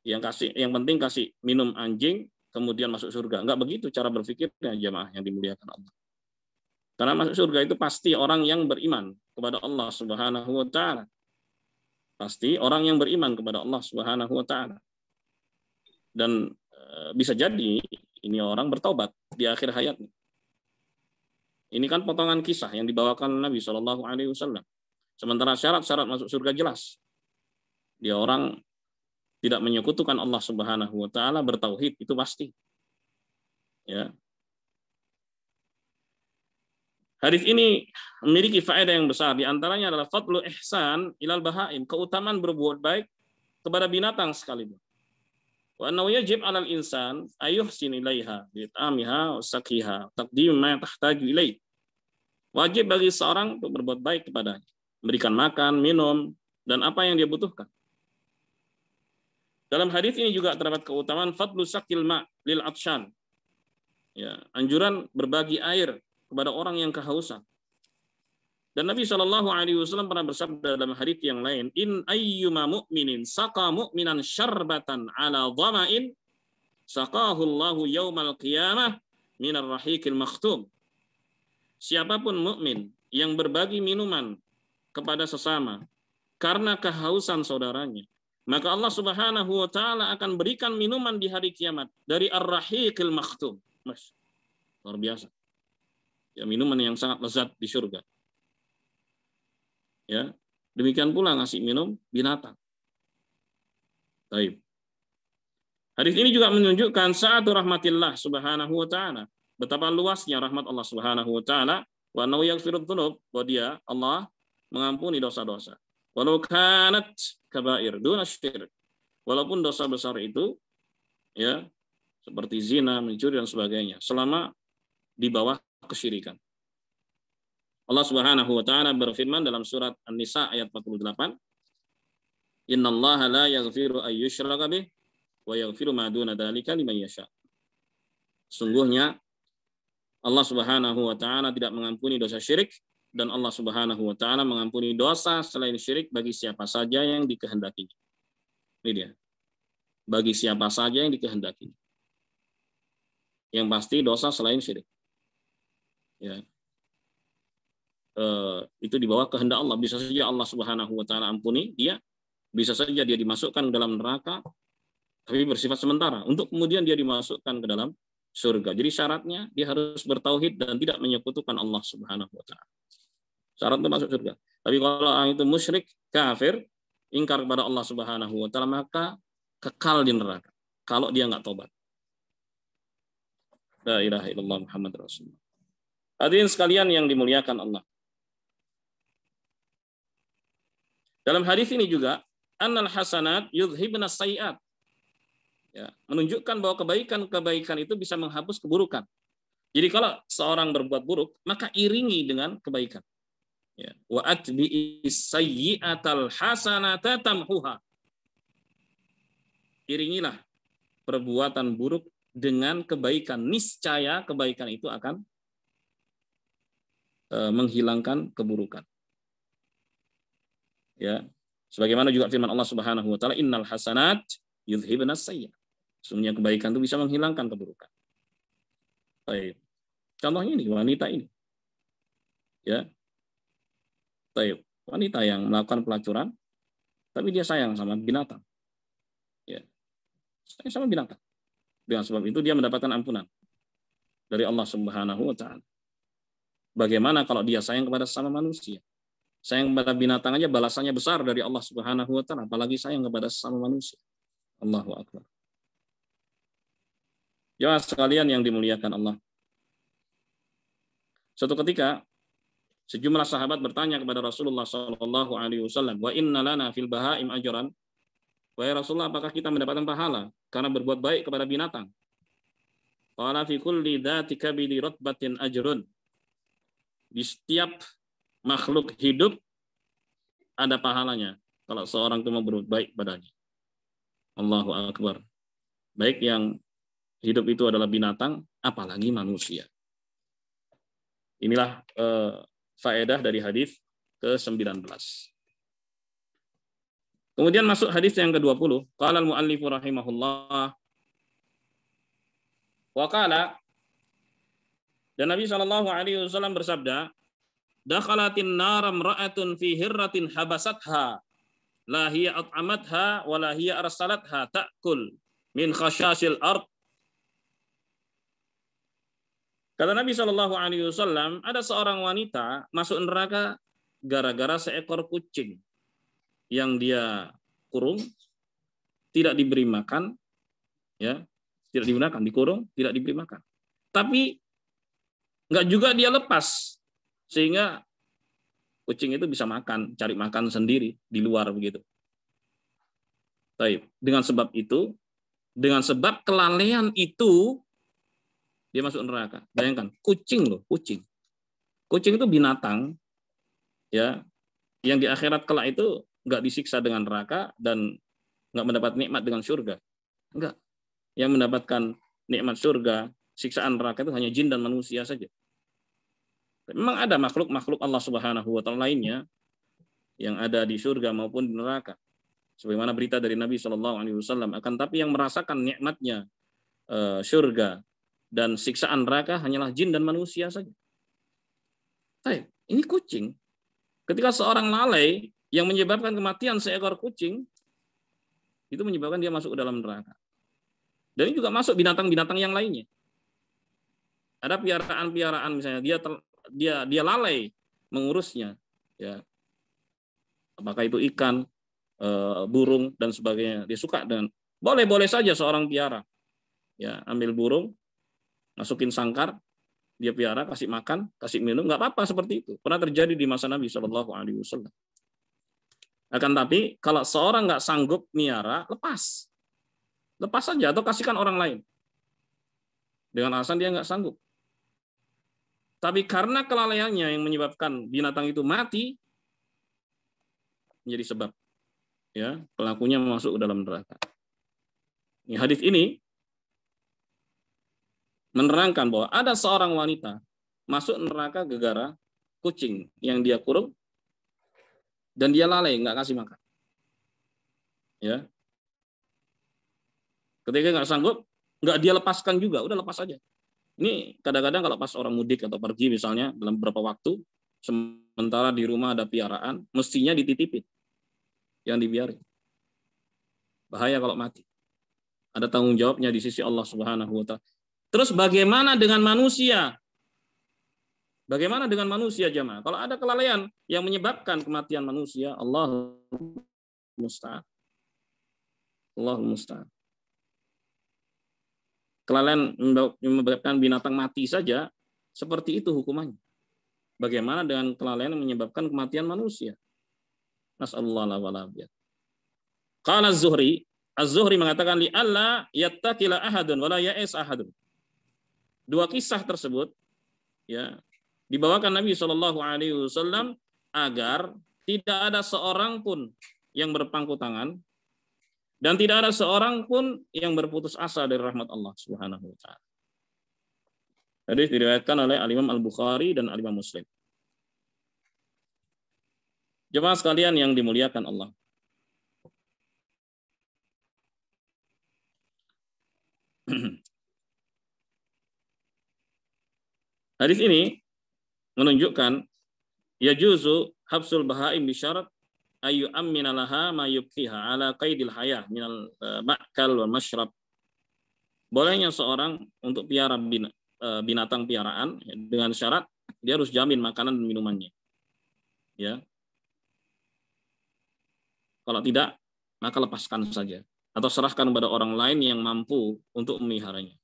yang penting kasih minum anjing kemudian masuk surga. Nggak begitu cara berpikirnya jamaah yang dimuliakan Allah. Karena masuk surga itu pasti orang yang beriman kepada Allah Subhanahu wa taala. Pasti orang yang beriman kepada Allah Subhanahu wa taala. Dan bisa jadi ini orang bertobat di akhir hayatnya. Ini kan potongan kisah yang dibawakan Nabi Shallallahu alaihi wasallam. Sementara syarat-syarat masuk surga jelas. Dia orang tidak menyekutukan Allah Subhanahu wa taala, bertauhid, itu pasti. Ya. Hadis ini memiliki faedah yang besar, di antaranya adalah fadlu ihsan ilal bahaim, keutamaan berbuat baik kepada binatang sekalipun. Wa annahu yajib 'alal insan ayuhsin ilaiha bi ta'amiha wa saqiha, taqdim ma tahtaju ilaih. Wajib bagi seorang untuk berbuat baik kepadanya, memberikan makan, minum, dan apa yang dia butuhkan. Dalam hadis ini juga terdapat keutamaan fadlu saqil ma' lil atshan. Ya, anjuran berbagi air kepada orang yang kehausan. Dan Nabi Shallallahu alaihi wasallam pernah bersabda dalam hadis yang lain, in ayyuma mu'minin saqa mu'minan syarbatan ala dhama'in saqahu Allahu yaumal qiyamah minar rahiqil makhtum. Siapapun mukmin yang berbagi minuman kepada sesama karena kehausan saudaranya, maka Allah Subhanahu wa taala akan berikan minuman di hari kiamat dari ar-rahiqil makhtum. Mas, luar biasa. Ya, minuman yang sangat lezat di surga. Ya, demikian pula ngasih minum binatang. Baik. Hadis ini juga menunjukkan sa'atu rahmatillah Subhanahu wa taala, betapa luasnya rahmat Allah Subhanahu wa taala, wa annahu yaghfirudz dzunub, bahwa dia Allah mengampuni dosa-dosa. Walau kanat kabair duna syirk. Walaupun dosa besar itu ya seperti zina, mencuri dan sebagainya, selama di bawah kesyirikan. Allah Subhanahu wa taala berfirman dalam surat An-Nisa ayat 48, "Innallaha la yaghfiru ay yushraka bih wa yaghfiru ma duna dzalika liman yasha." Sungguhnya Allah Subhanahu wa taala tidak mengampuni dosa syirik, dan Allah Subhanahu wa taala mengampuni dosa selain syirik bagi siapa saja yang dikehendaki. Ini dia. Bagi siapa saja yang dikehendaki. Yang pasti dosa selain syirik. Ya. Itu di bawah kehendak Allah. Bisa saja Allah Subhanahu wa taala ampuni dia, bisa saja dia dimasukkan ke dalam neraka tapi bersifat sementara untuk kemudian dia dimasukkan ke dalam surga. Jadi syaratnya dia harus bertauhid dan tidak menyekutukan Allah Subhanahu wa taala. Syarat untuk masuk surga. Tapi kalau orang itu musyrik, kafir, ingkar kepada Allah Subhanahu wa taala, maka kekal di neraka kalau dia enggak tobat. La ilaha illallah Muhammad Rasulullah. Hadirin sekalian yang dimuliakan Allah. Dalam hadis ini juga, annal hasanat yudhibna sayyi'at. Ya, menunjukkan bahwa kebaikan-kebaikan itu bisa menghapus keburukan. Jadi kalau seorang berbuat buruk, maka iringi dengan kebaikan. Ya, wa atbi'is sayyi'atal hasanata tamhuha. Iringilah perbuatan buruk dengan kebaikan. Niscaya kebaikan itu akan menghilangkan keburukan. Ya, sebagaimana juga firman Allah Subhanahu wa taala, innal hasanat yudhibna sayyi'at. Sesungguhnya kebaikan itu bisa menghilangkan keburukan. Baik. Contohnya ini wanita ini. Ya. Baik. Wanita yang melakukan pelacuran tapi dia sayang sama binatang. Ya. Sayang sama binatang. Dengan sebab itu dia mendapatkan ampunan dari Allah Subhanahu wa taala. Bagaimana kalau dia sayang kepada sesama manusia? Sayang kepada binatang aja balasannya besar dari Allah Subhanahu wa taala, apalagi sayang kepada sesama manusia. Allahu akbar. Jemaah sekalian yang dimuliakan Allah. Suatu ketika sejumlah sahabat bertanya kepada Rasulullah sallallahu alaihi wasallam, "Wa inna lana fil bahaim ajran?" Wahai Rasulullah, apakah kita mendapatkan pahala karena berbuat baik kepada binatang? Qala fi kulli dzati kabidi ratbatin ajrun. Di setiap makhluk hidup ada pahalanya kalau seorang itu mau berbuat baik padanya. Allahu Akbar. Baik yang hidup itu adalah binatang, apalagi manusia. Inilah faedah dari hadis ke-19. Kemudian masuk hadis yang ke-20. Qala al-muallif rahimahullah wa qala, dan Nabi SAW bersabda, dakhalatin nar imra'atun fi hirratin habasatha la hiya at'amatha wa la hiya arsalatha ta'kul min khashasil ard. Kata Nabi SAW, ada seorang wanita masuk neraka gara-gara seekor kucing yang dia kurung, tidak diberi makan, ya, tidak diberi makan, dikurung, tidak diberi makan. Tapi nggak juga dia lepas, sehingga kucing itu bisa makan, cari makan sendiri di luar begitu. Baik, dengan sebab itu, dengan sebab kelalaian itu, dia masuk neraka. Bayangkan, kucing loh, kucing. Kucing itu binatang, ya, yang di akhirat kelak itu nggak disiksa dengan neraka dan nggak mendapat nikmat dengan surga. Enggak. Yang mendapatkan nikmat surga, siksaan neraka itu hanya jin dan manusia saja. Memang ada makhluk-makhluk Allah Subhanahu wa taala lainnya yang ada di surga maupun di neraka. Sebagaimana berita dari Nabi SAW, akan tapi yang merasakan nikmatnya surga dan siksaan neraka hanyalah jin dan manusia saja. Baik, ini kucing. Ketika seorang lalai yang menyebabkan kematian seekor kucing, itu menyebabkan dia masuk ke dalam neraka. Dan ini juga masuk binatang-binatang yang lainnya. Ada piaraan-piaraan misalnya dia lalai mengurusnya, ya. Apakah itu ikan, burung dan sebagainya. Dia suka dengan boleh-boleh saja seorang piara, ya, ambil burung, masukin sangkar, dia piara, kasih makan, kasih minum, nggak apa-apa seperti itu. Pernah terjadi di masa Nabi SAW. Akan tapi kalau seorang nggak sanggup miara, lepas saja atau kasihkan orang lain dengan alasan dia nggak sanggup. Tapi karena kelalaiannya yang menyebabkan binatang itu mati, menjadi sebab, ya, pelakunya masuk ke dalam neraka. Hadis ini menerangkan bahwa ada seorang wanita masuk neraka gara-gara kucing yang dia kurung dan dia lalai nggak kasih makan. Ya, ketika nggak sanggup, nggak dia lepaskan juga, udah lepas aja. Ini kadang-kadang kalau pas orang mudik atau pergi misalnya dalam beberapa waktu, sementara di rumah ada piaraan, mestinya dititipin, yang dibiarin. Bahaya kalau mati. Ada tanggung jawabnya di sisi Allah Subhanahu wa taala. Terus bagaimana dengan manusia? Bagaimana dengan manusia, jemaah? Kalau ada kelalaian yang menyebabkan kematian manusia, Allah musta'an. Allah musta'an. Kelalaian menyebabkan binatang mati saja, seperti itu hukumannya. Bagaimana dengan kelalaian yang menyebabkan kematian manusia? Nas'alullah wal afiyah. Qala Az-Zuhri mengatakan li alla yattakila ahadun wala ya'is ahadun. Dua kisah tersebut, ya, dibawakan Nabi SAW agar tidak ada seorang pun yang berpangku tangan dan tidak ada seorang pun yang berputus asa dari rahmat Allah Subhanahu wa taala. Hadis diriwayatkan oleh Al-Imam Al-Bukhari dan Al-Imam Muslim. Jemaah sekalian yang dimuliakan Allah. Hadis ini menunjukkan yajuzu habsul bahaim bisyarat ayu ammina laha ma yubqiha ala qaidil hayah minal ma'kal wal masyrab. Bolehnya seorang untuk piara binatang piaraan dengan syarat dia harus jamin makanan dan minumannya. Ya. Kalau tidak, maka lepaskan saja atau serahkan kepada orang lain yang mampu untuk memeliharanya.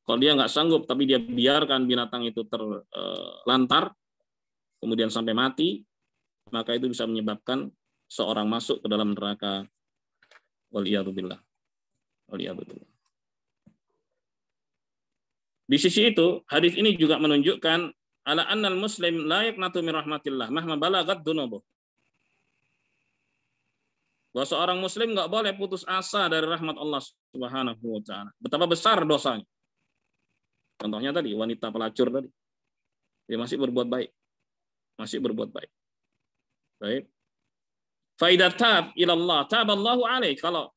Kalau dia nggak sanggup tapi dia biarkan binatang itu terlantar kemudian sampai mati, maka itu bisa menyebabkan seorang masuk ke dalam neraka. Waliyadzubillah. Waliyadzubillah. Di sisi itu, hadis ini juga menunjukkan ala annal muslim la yaqnatu min rahmatillah mahma balagat dunubuh. Bahwa seorang muslim nggak boleh putus asa dari rahmat Allah Subhanahu wa taala. Betapa besar dosanya. Contohnya tadi wanita pelacur tadi. Dia masih berbuat baik. Masih berbuat baik. Baik. Fa idza tab ila Allah, taballahu alaihi. Kalau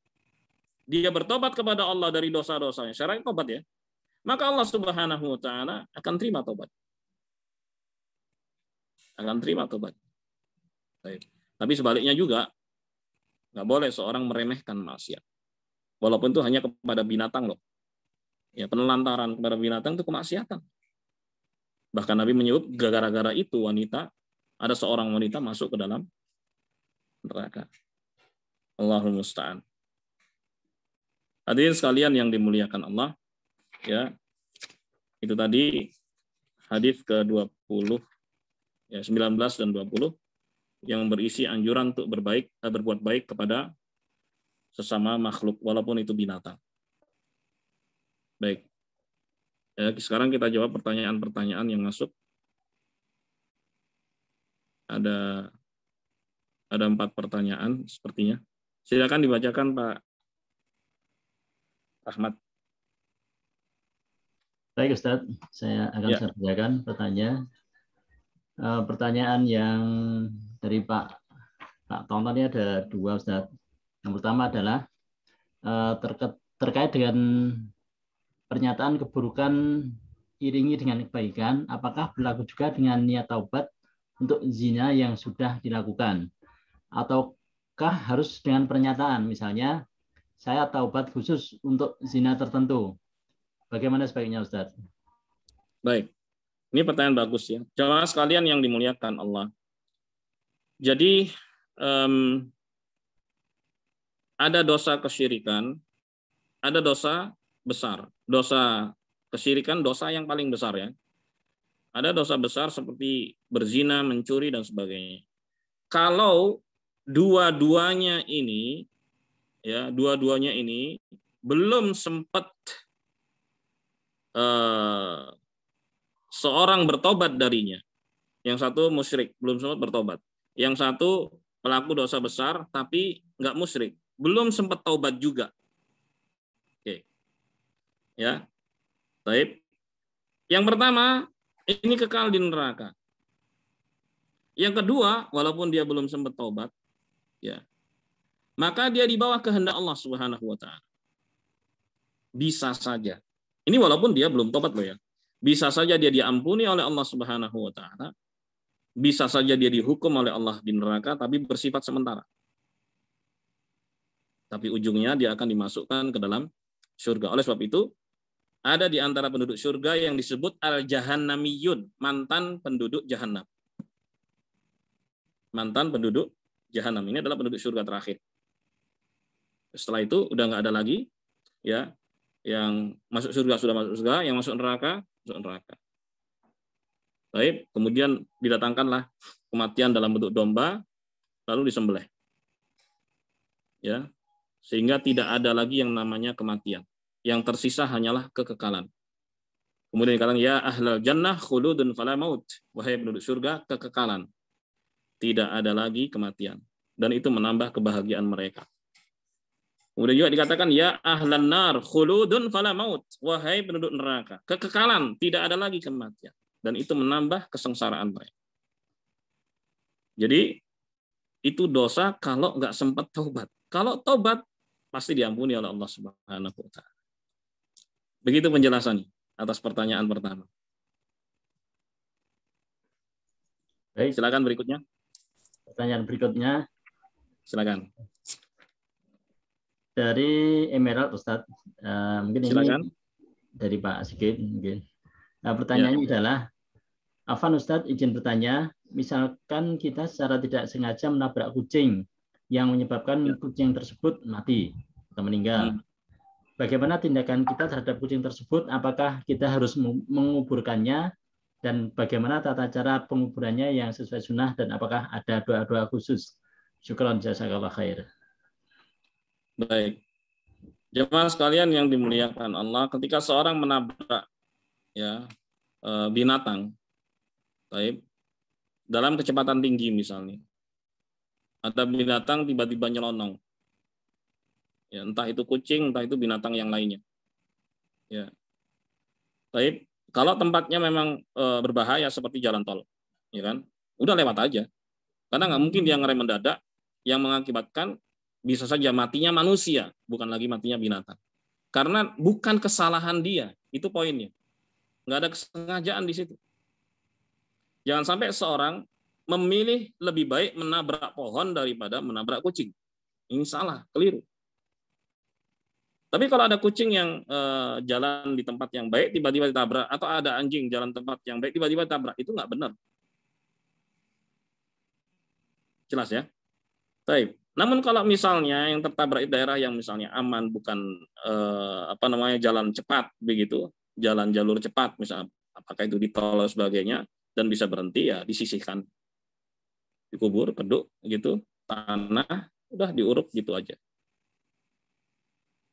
dia bertobat kepada Allah dari dosa-dosanya, syarat tobat ya, maka Allah Subhanahu wa taala akan terima tobat. Akan terima tobat. Baik. Tapi sebaliknya juga nggak boleh seorang meremehkan maksiat. Walaupun itu hanya kepada binatang loh. Ya, penelantaran kepada binatang itu kemaksiatan. Bahkan Nabi menyebut gara-gara itu ada seorang wanita masuk ke dalam neraka. Allahul musta'an. Hadirin sekalian yang dimuliakan Allah, ya. Itu tadi hadis ke-20 ya 19 dan 20 yang berisi anjuran untuk berbuat baik kepada sesama makhluk walaupun itu binatang. Baik. Ya, sekarang kita jawab pertanyaan-pertanyaan yang masuk. Ada 4 pertanyaan sepertinya. Silakan dibacakan Pak Ahmad. Baik Ustadz, saya akan bacakan pertanyaan yang dari Pak Tonton ini ada 2 Ustadz. Yang pertama adalah terkait dengan pernyataan keburukan iringi dengan kebaikan, apakah berlaku juga dengan niat taubat untuk zina yang sudah dilakukan? Ataukah harus dengan pernyataan, misalnya saya taubat khusus untuk zina tertentu? Bagaimana sebaiknya Ustadz? Baik, ini pertanyaan bagus ya. Jamaah sekalian yang dimuliakan Allah. Jadi ada dosa kesyirikan, ada dosa besar. Dosa kesyirikan dosa yang paling besar ya. Ada dosa besar seperti berzina, mencuri dan sebagainya. Kalau dua-duanya ini belum sempat seorang bertobat darinya. Yang satu musyrik, belum sempat bertobat. Yang satu pelaku dosa besar tapi nggak musyrik, belum sempat taubat juga. Oke. Ya. Baik. Yang pertama, ini kekal di neraka. Yang kedua, walaupun dia belum sempat taubat, ya, maka dia di bawah kehendak Allah Subhanahu wa taala. Bisa saja. Ini walaupun dia belum tobat loh ya. Bisa saja dia diampuni oleh Allah Subhanahu wa taala. Bisa saja dia dihukum oleh Allah di neraka tapi bersifat sementara. Tapi ujungnya dia akan dimasukkan ke dalam surga. Oleh sebab itu, ada di antara penduduk surga yang disebut al-jahannamiyun, mantan penduduk jahanam. Mantan penduduk jahanam ini adalah penduduk surga terakhir. Setelah itu udah nggak ada lagi ya. Yang masuk surga sudah masuk surga, yang masuk neraka, masuk neraka. Baik, kemudian didatangkanlah kematian dalam bentuk domba, lalu disembelih. Ya, sehingga tidak ada lagi yang namanya kematian. Yang tersisa hanyalah kekekalan. Kemudian dikatakan, ya ahlal jannah khuludun fala maut. Wahai penduduk surga, kekekalan. Tidak ada lagi kematian. Dan itu menambah kebahagiaan mereka. Kemudian juga dikatakan ya ahlan nar khuludun fala maut, wahai penduduk neraka, kekekalan, tidak ada lagi kematian, dan itu menambah kesengsaraan mereka. Jadi itu dosa kalau nggak sempat taubat. Kalau taubat pasti diampuni oleh Allah Subhanahu wa taala. Begitu penjelasannya atas pertanyaan pertama. Baik. Silakan berikutnya. Pertanyaan berikutnya. Silakan. Dari Emerald Ustadz, mungkin silakan. Ini dari Pak Sigit mungkin. Nah, pertanyaannya adalah, Afan Ustadz izin bertanya, misalkan kita secara tidak sengaja menabrak kucing yang menyebabkan kucing tersebut mati atau meninggal. Bagaimana tindakan kita terhadap kucing tersebut? Apakah kita harus menguburkannya? Dan bagaimana tata cara penguburannya yang sesuai sunnah? Dan apakah ada doa-doa khusus? Syukran jazakallah khair. Baik. Jemaah sekalian yang dimuliakan Allah, ketika seorang menabrak ya binatang, Baik. Dalam kecepatan tinggi misalnya. Ada binatang tiba-tiba nyelonong. Ya, entah itu kucing, entah itu binatang yang lainnya. Ya. Baik. Kalau tempatnya memang berbahaya seperti jalan tol, ya kan? Udah lewat aja. Karena nggak mungkin dia ngerem mendadak yang mengakibatkan bisa saja matinya manusia, bukan lagi matinya binatang. Karena bukan kesalahan dia, itu poinnya. Nggak ada kesengajaan di situ. Jangan sampai seorang memilih lebih baik menabrak pohon daripada menabrak kucing. Ini salah, keliru. Tapi kalau ada kucing yang jalan di tempat yang baik tiba-tiba ditabrak, atau ada anjing jalan tempat yang baik tiba-tiba ditabrak, itu nggak benar. Jelas ya? Baik. Namun kalau misalnya yang tertabrak di daerah yang misalnya aman, bukan jalan cepat begitu, jalan jalur cepat misalnya, apakah itu di tol dan sebagainya, dan bisa berhenti, ya disisihkan, dikubur, keduk gitu, tanah, udah diuruk gitu aja.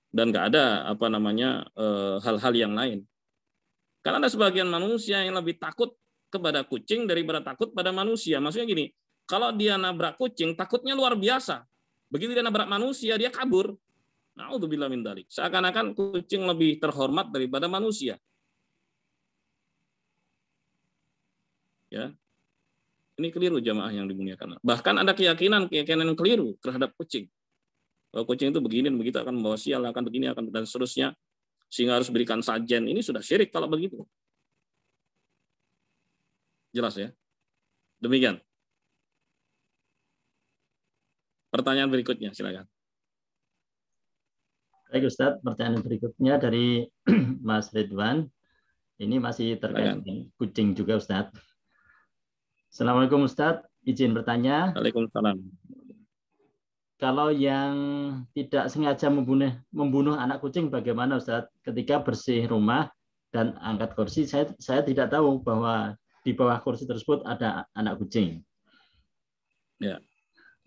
Dan nggak ada hal-hal yang lain. Karena ada sebagian manusia yang lebih takut kepada kucing daripada takut pada manusia. Maksudnya gini, kalau dia nabrak kucing, takutnya luar biasa. Begitu dia nabrak manusia, dia kabur. Na'udzubillah min dzalik. Seakan-akan kucing lebih terhormat daripada manusia. Ya. Ini keliru jamaah yang dimuliakan. Bahkan ada keyakinan yang keliru terhadap kucing. Bahwa kucing itu begini dan begitu, akan membawa sial, akan begini, akan dan seterusnya. Sehingga harus berikan sajen. Ini sudah syirik kalau begitu. Jelas ya? Demikian. Pertanyaan berikutnya, silakan. Baik Ustadz, pertanyaan berikutnya dari Mas Ridwan. Ini masih terkait dengan kucing juga Ustadz. Assalamualaikum Ustadz, izin bertanya. Waalaikumsalam. Kalau yang tidak sengaja membunuh anak kucing bagaimana Ustadz? Ketika bersih rumah dan angkat kursi, saya tidak tahu bahwa di bawah kursi tersebut ada anak kucing. Ya,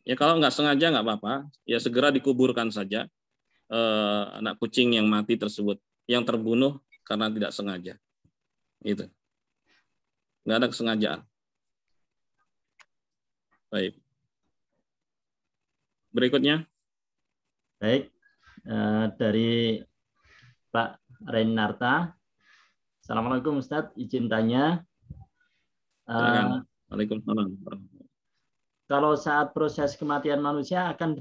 ya kalau nggak sengaja nggak apa-apa. Ya segera dikuburkan saja anak kucing yang mati tersebut, yang terbunuh karena tidak sengaja. Itu nggak ada kesengajaan. Baik. Berikutnya. Baik, dari Pak Renarta. Assalamualaikum Ustadz, izin tanya. Waalaikumsalam. Kalau saat proses kematian manusia akan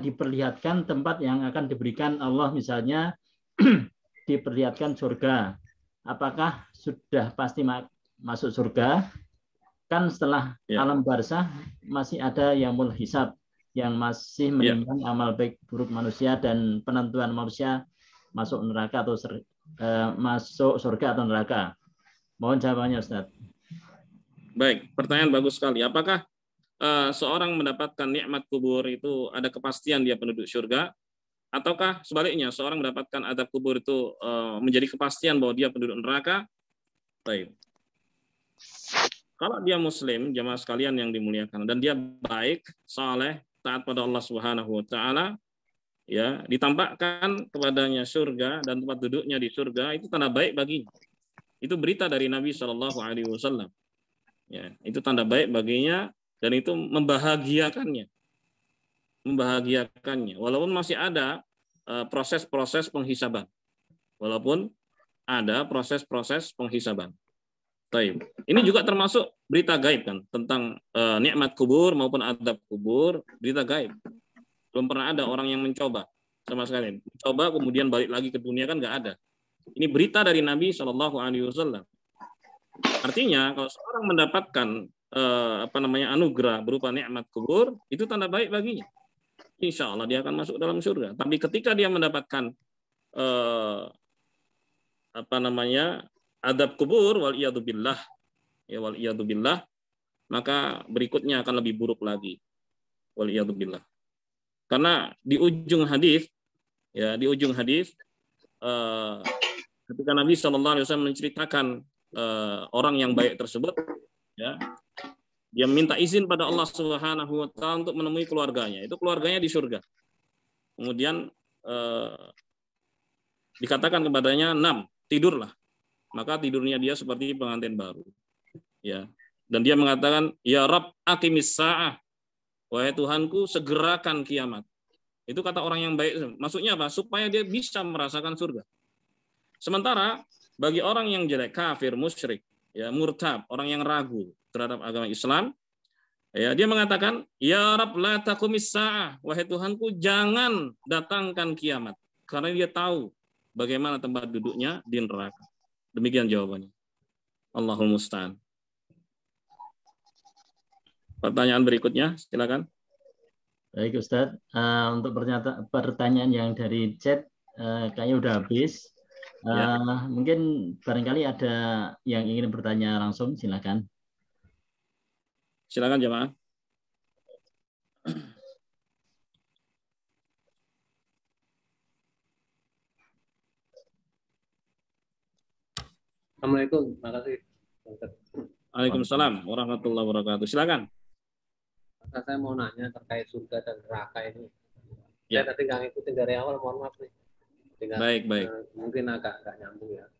diperlihatkan tempat yang akan diberikan Allah, misalnya diperlihatkan surga. Apakah sudah pasti masuk surga? Kan setelah alam barzah masih ada yaumul hisab yang masih menimbang amal baik buruk manusia dan penentuan manusia masuk neraka atau masuk surga atau neraka. Mohon jawabannya Ustaz. Baik, pertanyaan bagus sekali. Apakah seorang mendapatkan nikmat kubur itu ada kepastian dia penduduk surga, ataukah sebaliknya seorang mendapatkan azab kubur itu menjadi kepastian bahwa dia penduduk neraka? Baik. Kalau dia muslim, jamaah sekalian yang dimuliakan, dan dia baik, saleh, taat pada Allah Subhanahu wa taala, ya, ditampakkan kepadanya surga dan tempat duduknya di surga, itu tanda baik baginya. Itu berita dari Nabi Shallallahu alaihi wasallam. Ya, itu tanda baik baginya dan itu membahagiakannya. Membahagiakannya walaupun masih ada proses-proses penghisaban. Walaupun ada proses-proses penghisaban. Baik. Ini juga termasuk berita gaib kan tentang nikmat kubur maupun azab kubur, berita gaib. Belum pernah ada orang yang mencoba sama sekali. Mencoba kemudian balik lagi ke dunia kan nggak ada. Ini berita dari Nabi Shallallahu alaihi wasallam. Artinya kalau seorang mendapatkan anugerah berupa nikmat kubur, itu tanda baik baginya. Insya Allah dia akan masuk dalam surga. Tapi ketika dia mendapatkan adab kubur, wal iyadzubillah, ya wal iyadzubillah, maka berikutnya akan lebih buruk lagi, wal iyadzubillah. Karena di ujung hadis ketika Nabi Shallallahu alaihi wasallam menceritakan orang yang baik tersebut, ya, dia minta izin pada Allah Subhanahu wa taala untuk menemui keluarganya. Itu keluarganya di surga. Kemudian dikatakan kepadanya, tidurlah. Maka tidurnya dia seperti pengantin baru. Ya. Dan dia mengatakan, ya Rabb aqimis sa'ah. Wahai Tuhanku, segerakan kiamat. Itu kata orang yang baik. Maksudnya apa? Supaya dia bisa merasakan surga. Sementara bagi orang yang jelek, kafir, musyrik, ya, murtad, orang yang ragu terhadap agama Islam, ya, dia mengatakan, ya Rabb la taqumis sa'ah. Wahai Tuhanku, jangan datangkan kiamat. Karena dia tahu bagaimana tempat duduknya di neraka. Demikian jawabannya. Allahul musta'an. Pertanyaan berikutnya, silakan. Baik Ustadz, untuk pertanyaan yang dari chat kayaknya udah habis. Ya. Mungkin barangkali ada yang ingin bertanya langsung, silakan. Silakan jemaah. Assalamualaikum, terima kasih. Waalaikumsalam warahmatullahi wabarakatuh. Silakan. Saya mau nanya terkait surga dan neraka ini. Ya. Saya tadi nggak ngikutin dari awal, mohon maaf nih. Baik. Mungkin agak nyambung ya.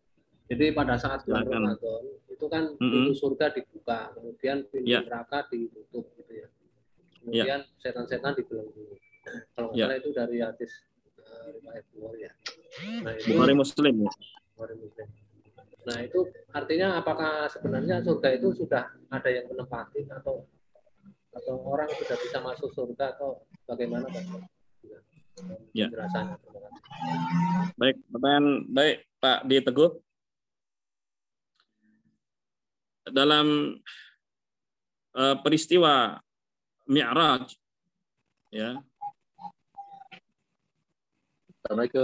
Jadi pada saat bulan Ramadan itu kan pintu surga dibuka, kemudian pintu neraka ditutup gitu ya. Kemudian setan-setan dibelenggu. Kalau nggak salah itu dari hadis riwayat Bukhari ya. Nah, itu Bukhari Muslim. Bukhari Muslim. Nah itu artinya apakah sebenarnya surga itu sudah ada yang menempati atau orang sudah bisa masuk surga atau bagaimana Pak? Ya. Penjelasannya. Baik, pertanyaan baik Pak Di Teguh. Dalam peristiwa Mi'raj, ya,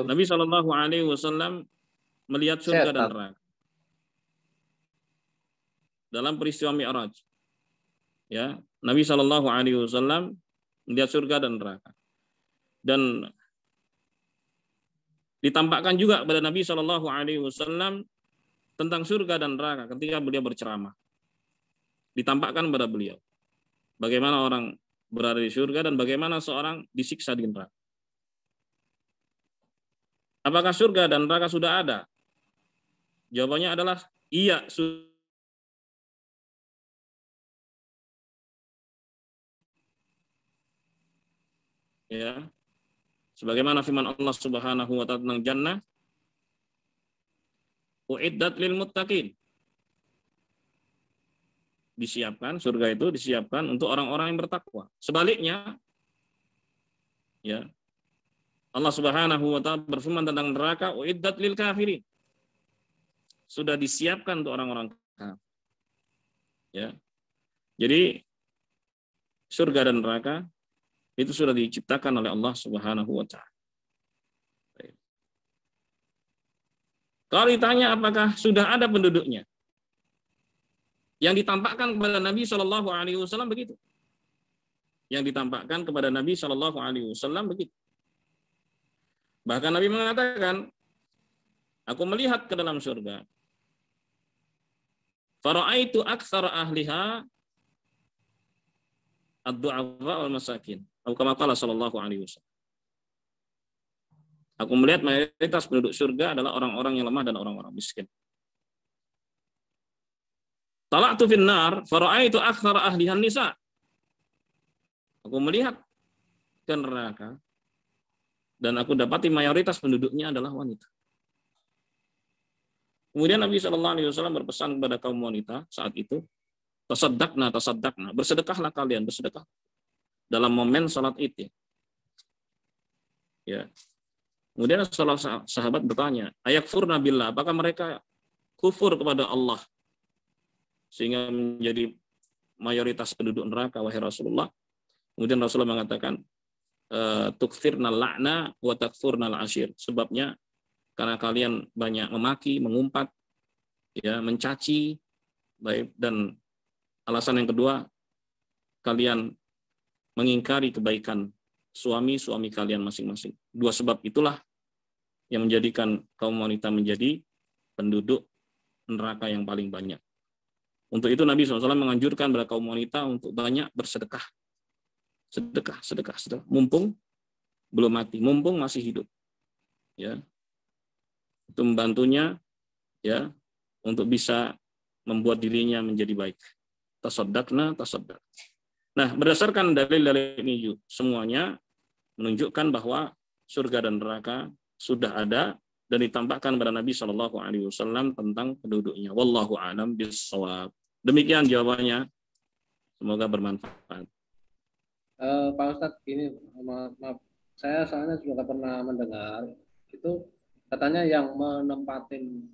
Nabi Shallallahu Alaihi Wasallam melihat surga dan neraka. Dalam peristiwa Mi'raj, ya, Nabi Shallallahu Alaihi Wasallam melihat surga dan neraka. Dan ditampakkan juga kepada Nabi Shallallahu Alaihi Wasallam tentang surga dan neraka ketika beliau berceramah. Ditampakkan kepada beliau bagaimana orang berada di surga dan bagaimana seorang disiksa di neraka. Apakah surga dan neraka sudah ada? Jawabannya adalah iya. Ya. Sebagaimana firman Allah Subhanahu wa taala tentang jannah, uiddat lil muttaqin. Disiapkan, surga itu disiapkan untuk orang-orang yang bertakwa. Sebaliknya, ya, Allah Subhanahu wa taala berfirman tentang neraka, uiddat lil kafirin. Sudah disiapkan untuk orang-orang kafir. Ya. Jadi surga dan neraka itu sudah diciptakan oleh Allah Subhanahu wa taala. Kalau ditanya apakah sudah ada penduduknya, yang ditampakkan kepada Nabi Shallallahu Alaihi Wasallam begitu. Yang ditampakkan kepada Nabi Shallallahu Alaihi Wasallam begitu. Bahkan Nabi mengatakan, aku melihat ke dalam surga. Fara'aitu aktsara ahliha ad-du'afa wal masakin. Atau kama qala sallallahu alaihi wasallam. Aku melihat mayoritas penduduk surga adalah orang-orang yang lemah dan orang-orang miskin. Tala'tu fin nar fara'aitu aktsara ahlihan nisa. Aku melihat ke neraka dan aku dapati mayoritas penduduknya adalah wanita. Kemudian Nabi Shallallahu Alaihi Wasallam berpesan kepada kaum wanita saat itu, tasaddaqna, bersedekahlah kalian, bersedekah dalam momen salat Id. Ya. Kemudian salah sahabat bertanya, ayakfurna billah, apakah mereka kufur kepada Allah sehingga menjadi mayoritas penduduk neraka, wahai Rasulullah? Kemudian Rasulullah mengatakan, tukthirnal la'na wa takfurnal ashir. Sebabnya karena kalian banyak memaki, mengumpat, ya, mencaci, baik, dan alasan yang kedua, kalian mengingkari kebaikan suami-suami kalian masing-masing. Dua sebab itulah yang menjadikan kaum wanita menjadi penduduk neraka yang paling banyak. Untuk itu Nabi SAW menganjurkan kepada kaum wanita untuk banyak bersedekah. Sedekah. Mumpung belum mati, mumpung masih hidup. Ya. Itu membantunya, ya, untuk bisa membuat dirinya menjadi baik. Tasaddaqna tasaddaq. Nah, berdasarkan dalil-dalil ini semuanya menunjukkan bahwa surga dan neraka sudah ada dan ditampakkan kepada Nabi Shallallahu Alaihi Wasallam tentang penduduknya. Wallahu a'lam bishawab. Demikian jawabannya. Semoga bermanfaat. Pak Ustadz, ini maaf, saya soalnya juga pernah mendengar itu katanya yang menempatin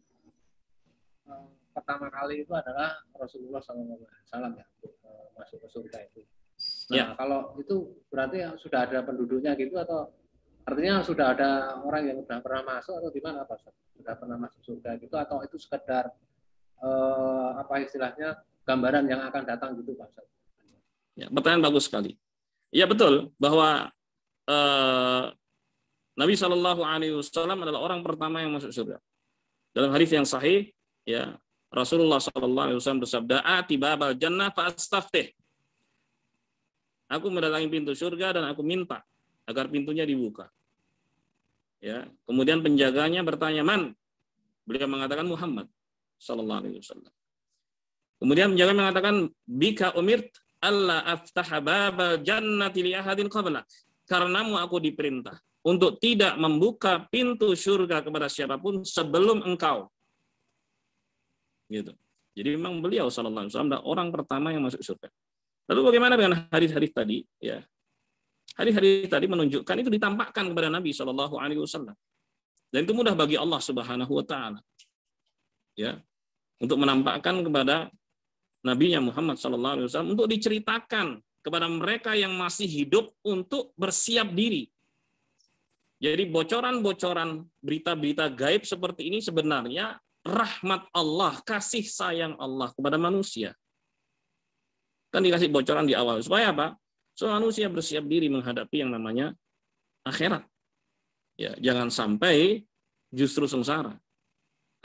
pertama kali itu adalah Rasulullah SAW ya, masuk ke surga itu. Nah, kalau itu berarti sudah ada penduduknya gitu, atau artinya sudah ada orang yang sudah pernah masuk, atau gimana Pak Ustadz? Sudah pernah masuk surga gitu, atau itu sekedar apa istilahnya gambaran yang akan datang gitu Pak Ustadz? Ya, pertanyaan bagus sekali. Ya betul bahwa Nabi Shallallahu Alaihi Wasallam adalah orang pertama yang masuk surga. Dalam hadis yang sahih, ya Rasulullah Shallallahu Alaihi Wasallam bersabda, "Ati babal jannah fa'astaftih." Aku mendatangi pintu surga dan aku minta agar pintunya dibuka. Ya, kemudian penjaganya bertanya, "Man?" Beliau mengatakan Muhammad Shallallahu Alaihi Wasallam. Kemudian penjaga mengatakan, "Bika umirt Allah aftaha babal jannati li ahadin qablak." Karenamu aku diperintah untuk tidak membuka pintu surga kepada siapapun sebelum engkau. Gitu. Jadi memang beliau sallallahu alaihi wasallam adalah orang pertama yang masuk surga. Lalu bagaimana dengan hadis-hadis tadi? Ya. Hadis-hadis tadi menunjukkan itu ditampakkan kepada Nabi sallallahu alaihi wasallam. Dan itu mudah bagi Allah Subhanahu wa taala. Ya. Untuk menampakkan kepada Nabi Muhammad SAW untuk diceritakan kepada mereka yang masih hidup untuk bersiap diri. Jadi bocoran-bocoran berita-berita gaib seperti ini sebenarnya rahmat Allah, kasih sayang Allah kepada manusia. Kan dikasih bocoran di awal. Supaya apa? Supaya manusia bersiap diri menghadapi yang namanya akhirat. Ya, jangan sampai justru sengsara.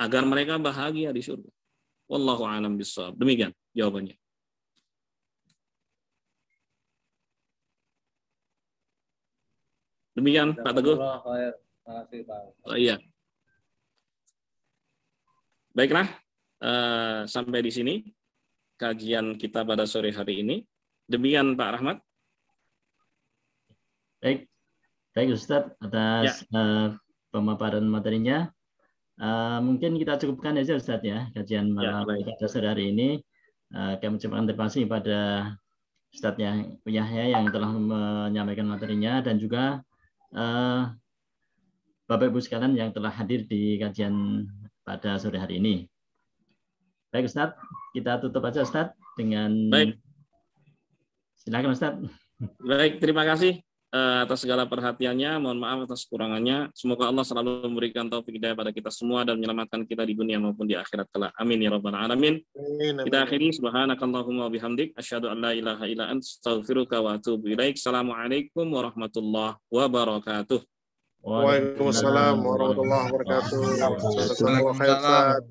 Agar mereka bahagia di surga. Wallahu a'lam bishawab. Demikian jawabannya. Demikian Pak Teguh. Iya. Baiklah, sampai di sini kajian kita pada sore hari ini. Demikian Pak Rahmat. Baik Ustadz atas pemaparan materinya. Mungkin kita cukupkan aja Ustadz ya kajian malam pada sore hari ini. Kami ucapkan terima kasih pada Ustadz Yahya yang telah menyampaikan materinya dan juga Bapak Ibu sekalian yang telah hadir di kajian pada sore hari ini. Baik Ustadz, kita tutup aja Ustadz dengan silakan Ustadz. Baik, terima kasih atas segala perhatiannya, mohon maaf atas kekurangannya. Semoga Allah selalu memberikan taufik hidayah pada kita semua dan menyelamatkan kita di dunia maupun di akhirat kelak. Amin ya rabbal alamin. Kita akhiri subhanakallahumma wabihamdik asyhadu an la ilaha illa anta astaghfiruka wa atubu ilaik. Assalamualaikum warahmatullahi wabarakatuh. Waalaikumsalam warahmatullahi wabarakatuh. Jazakallahu khairan.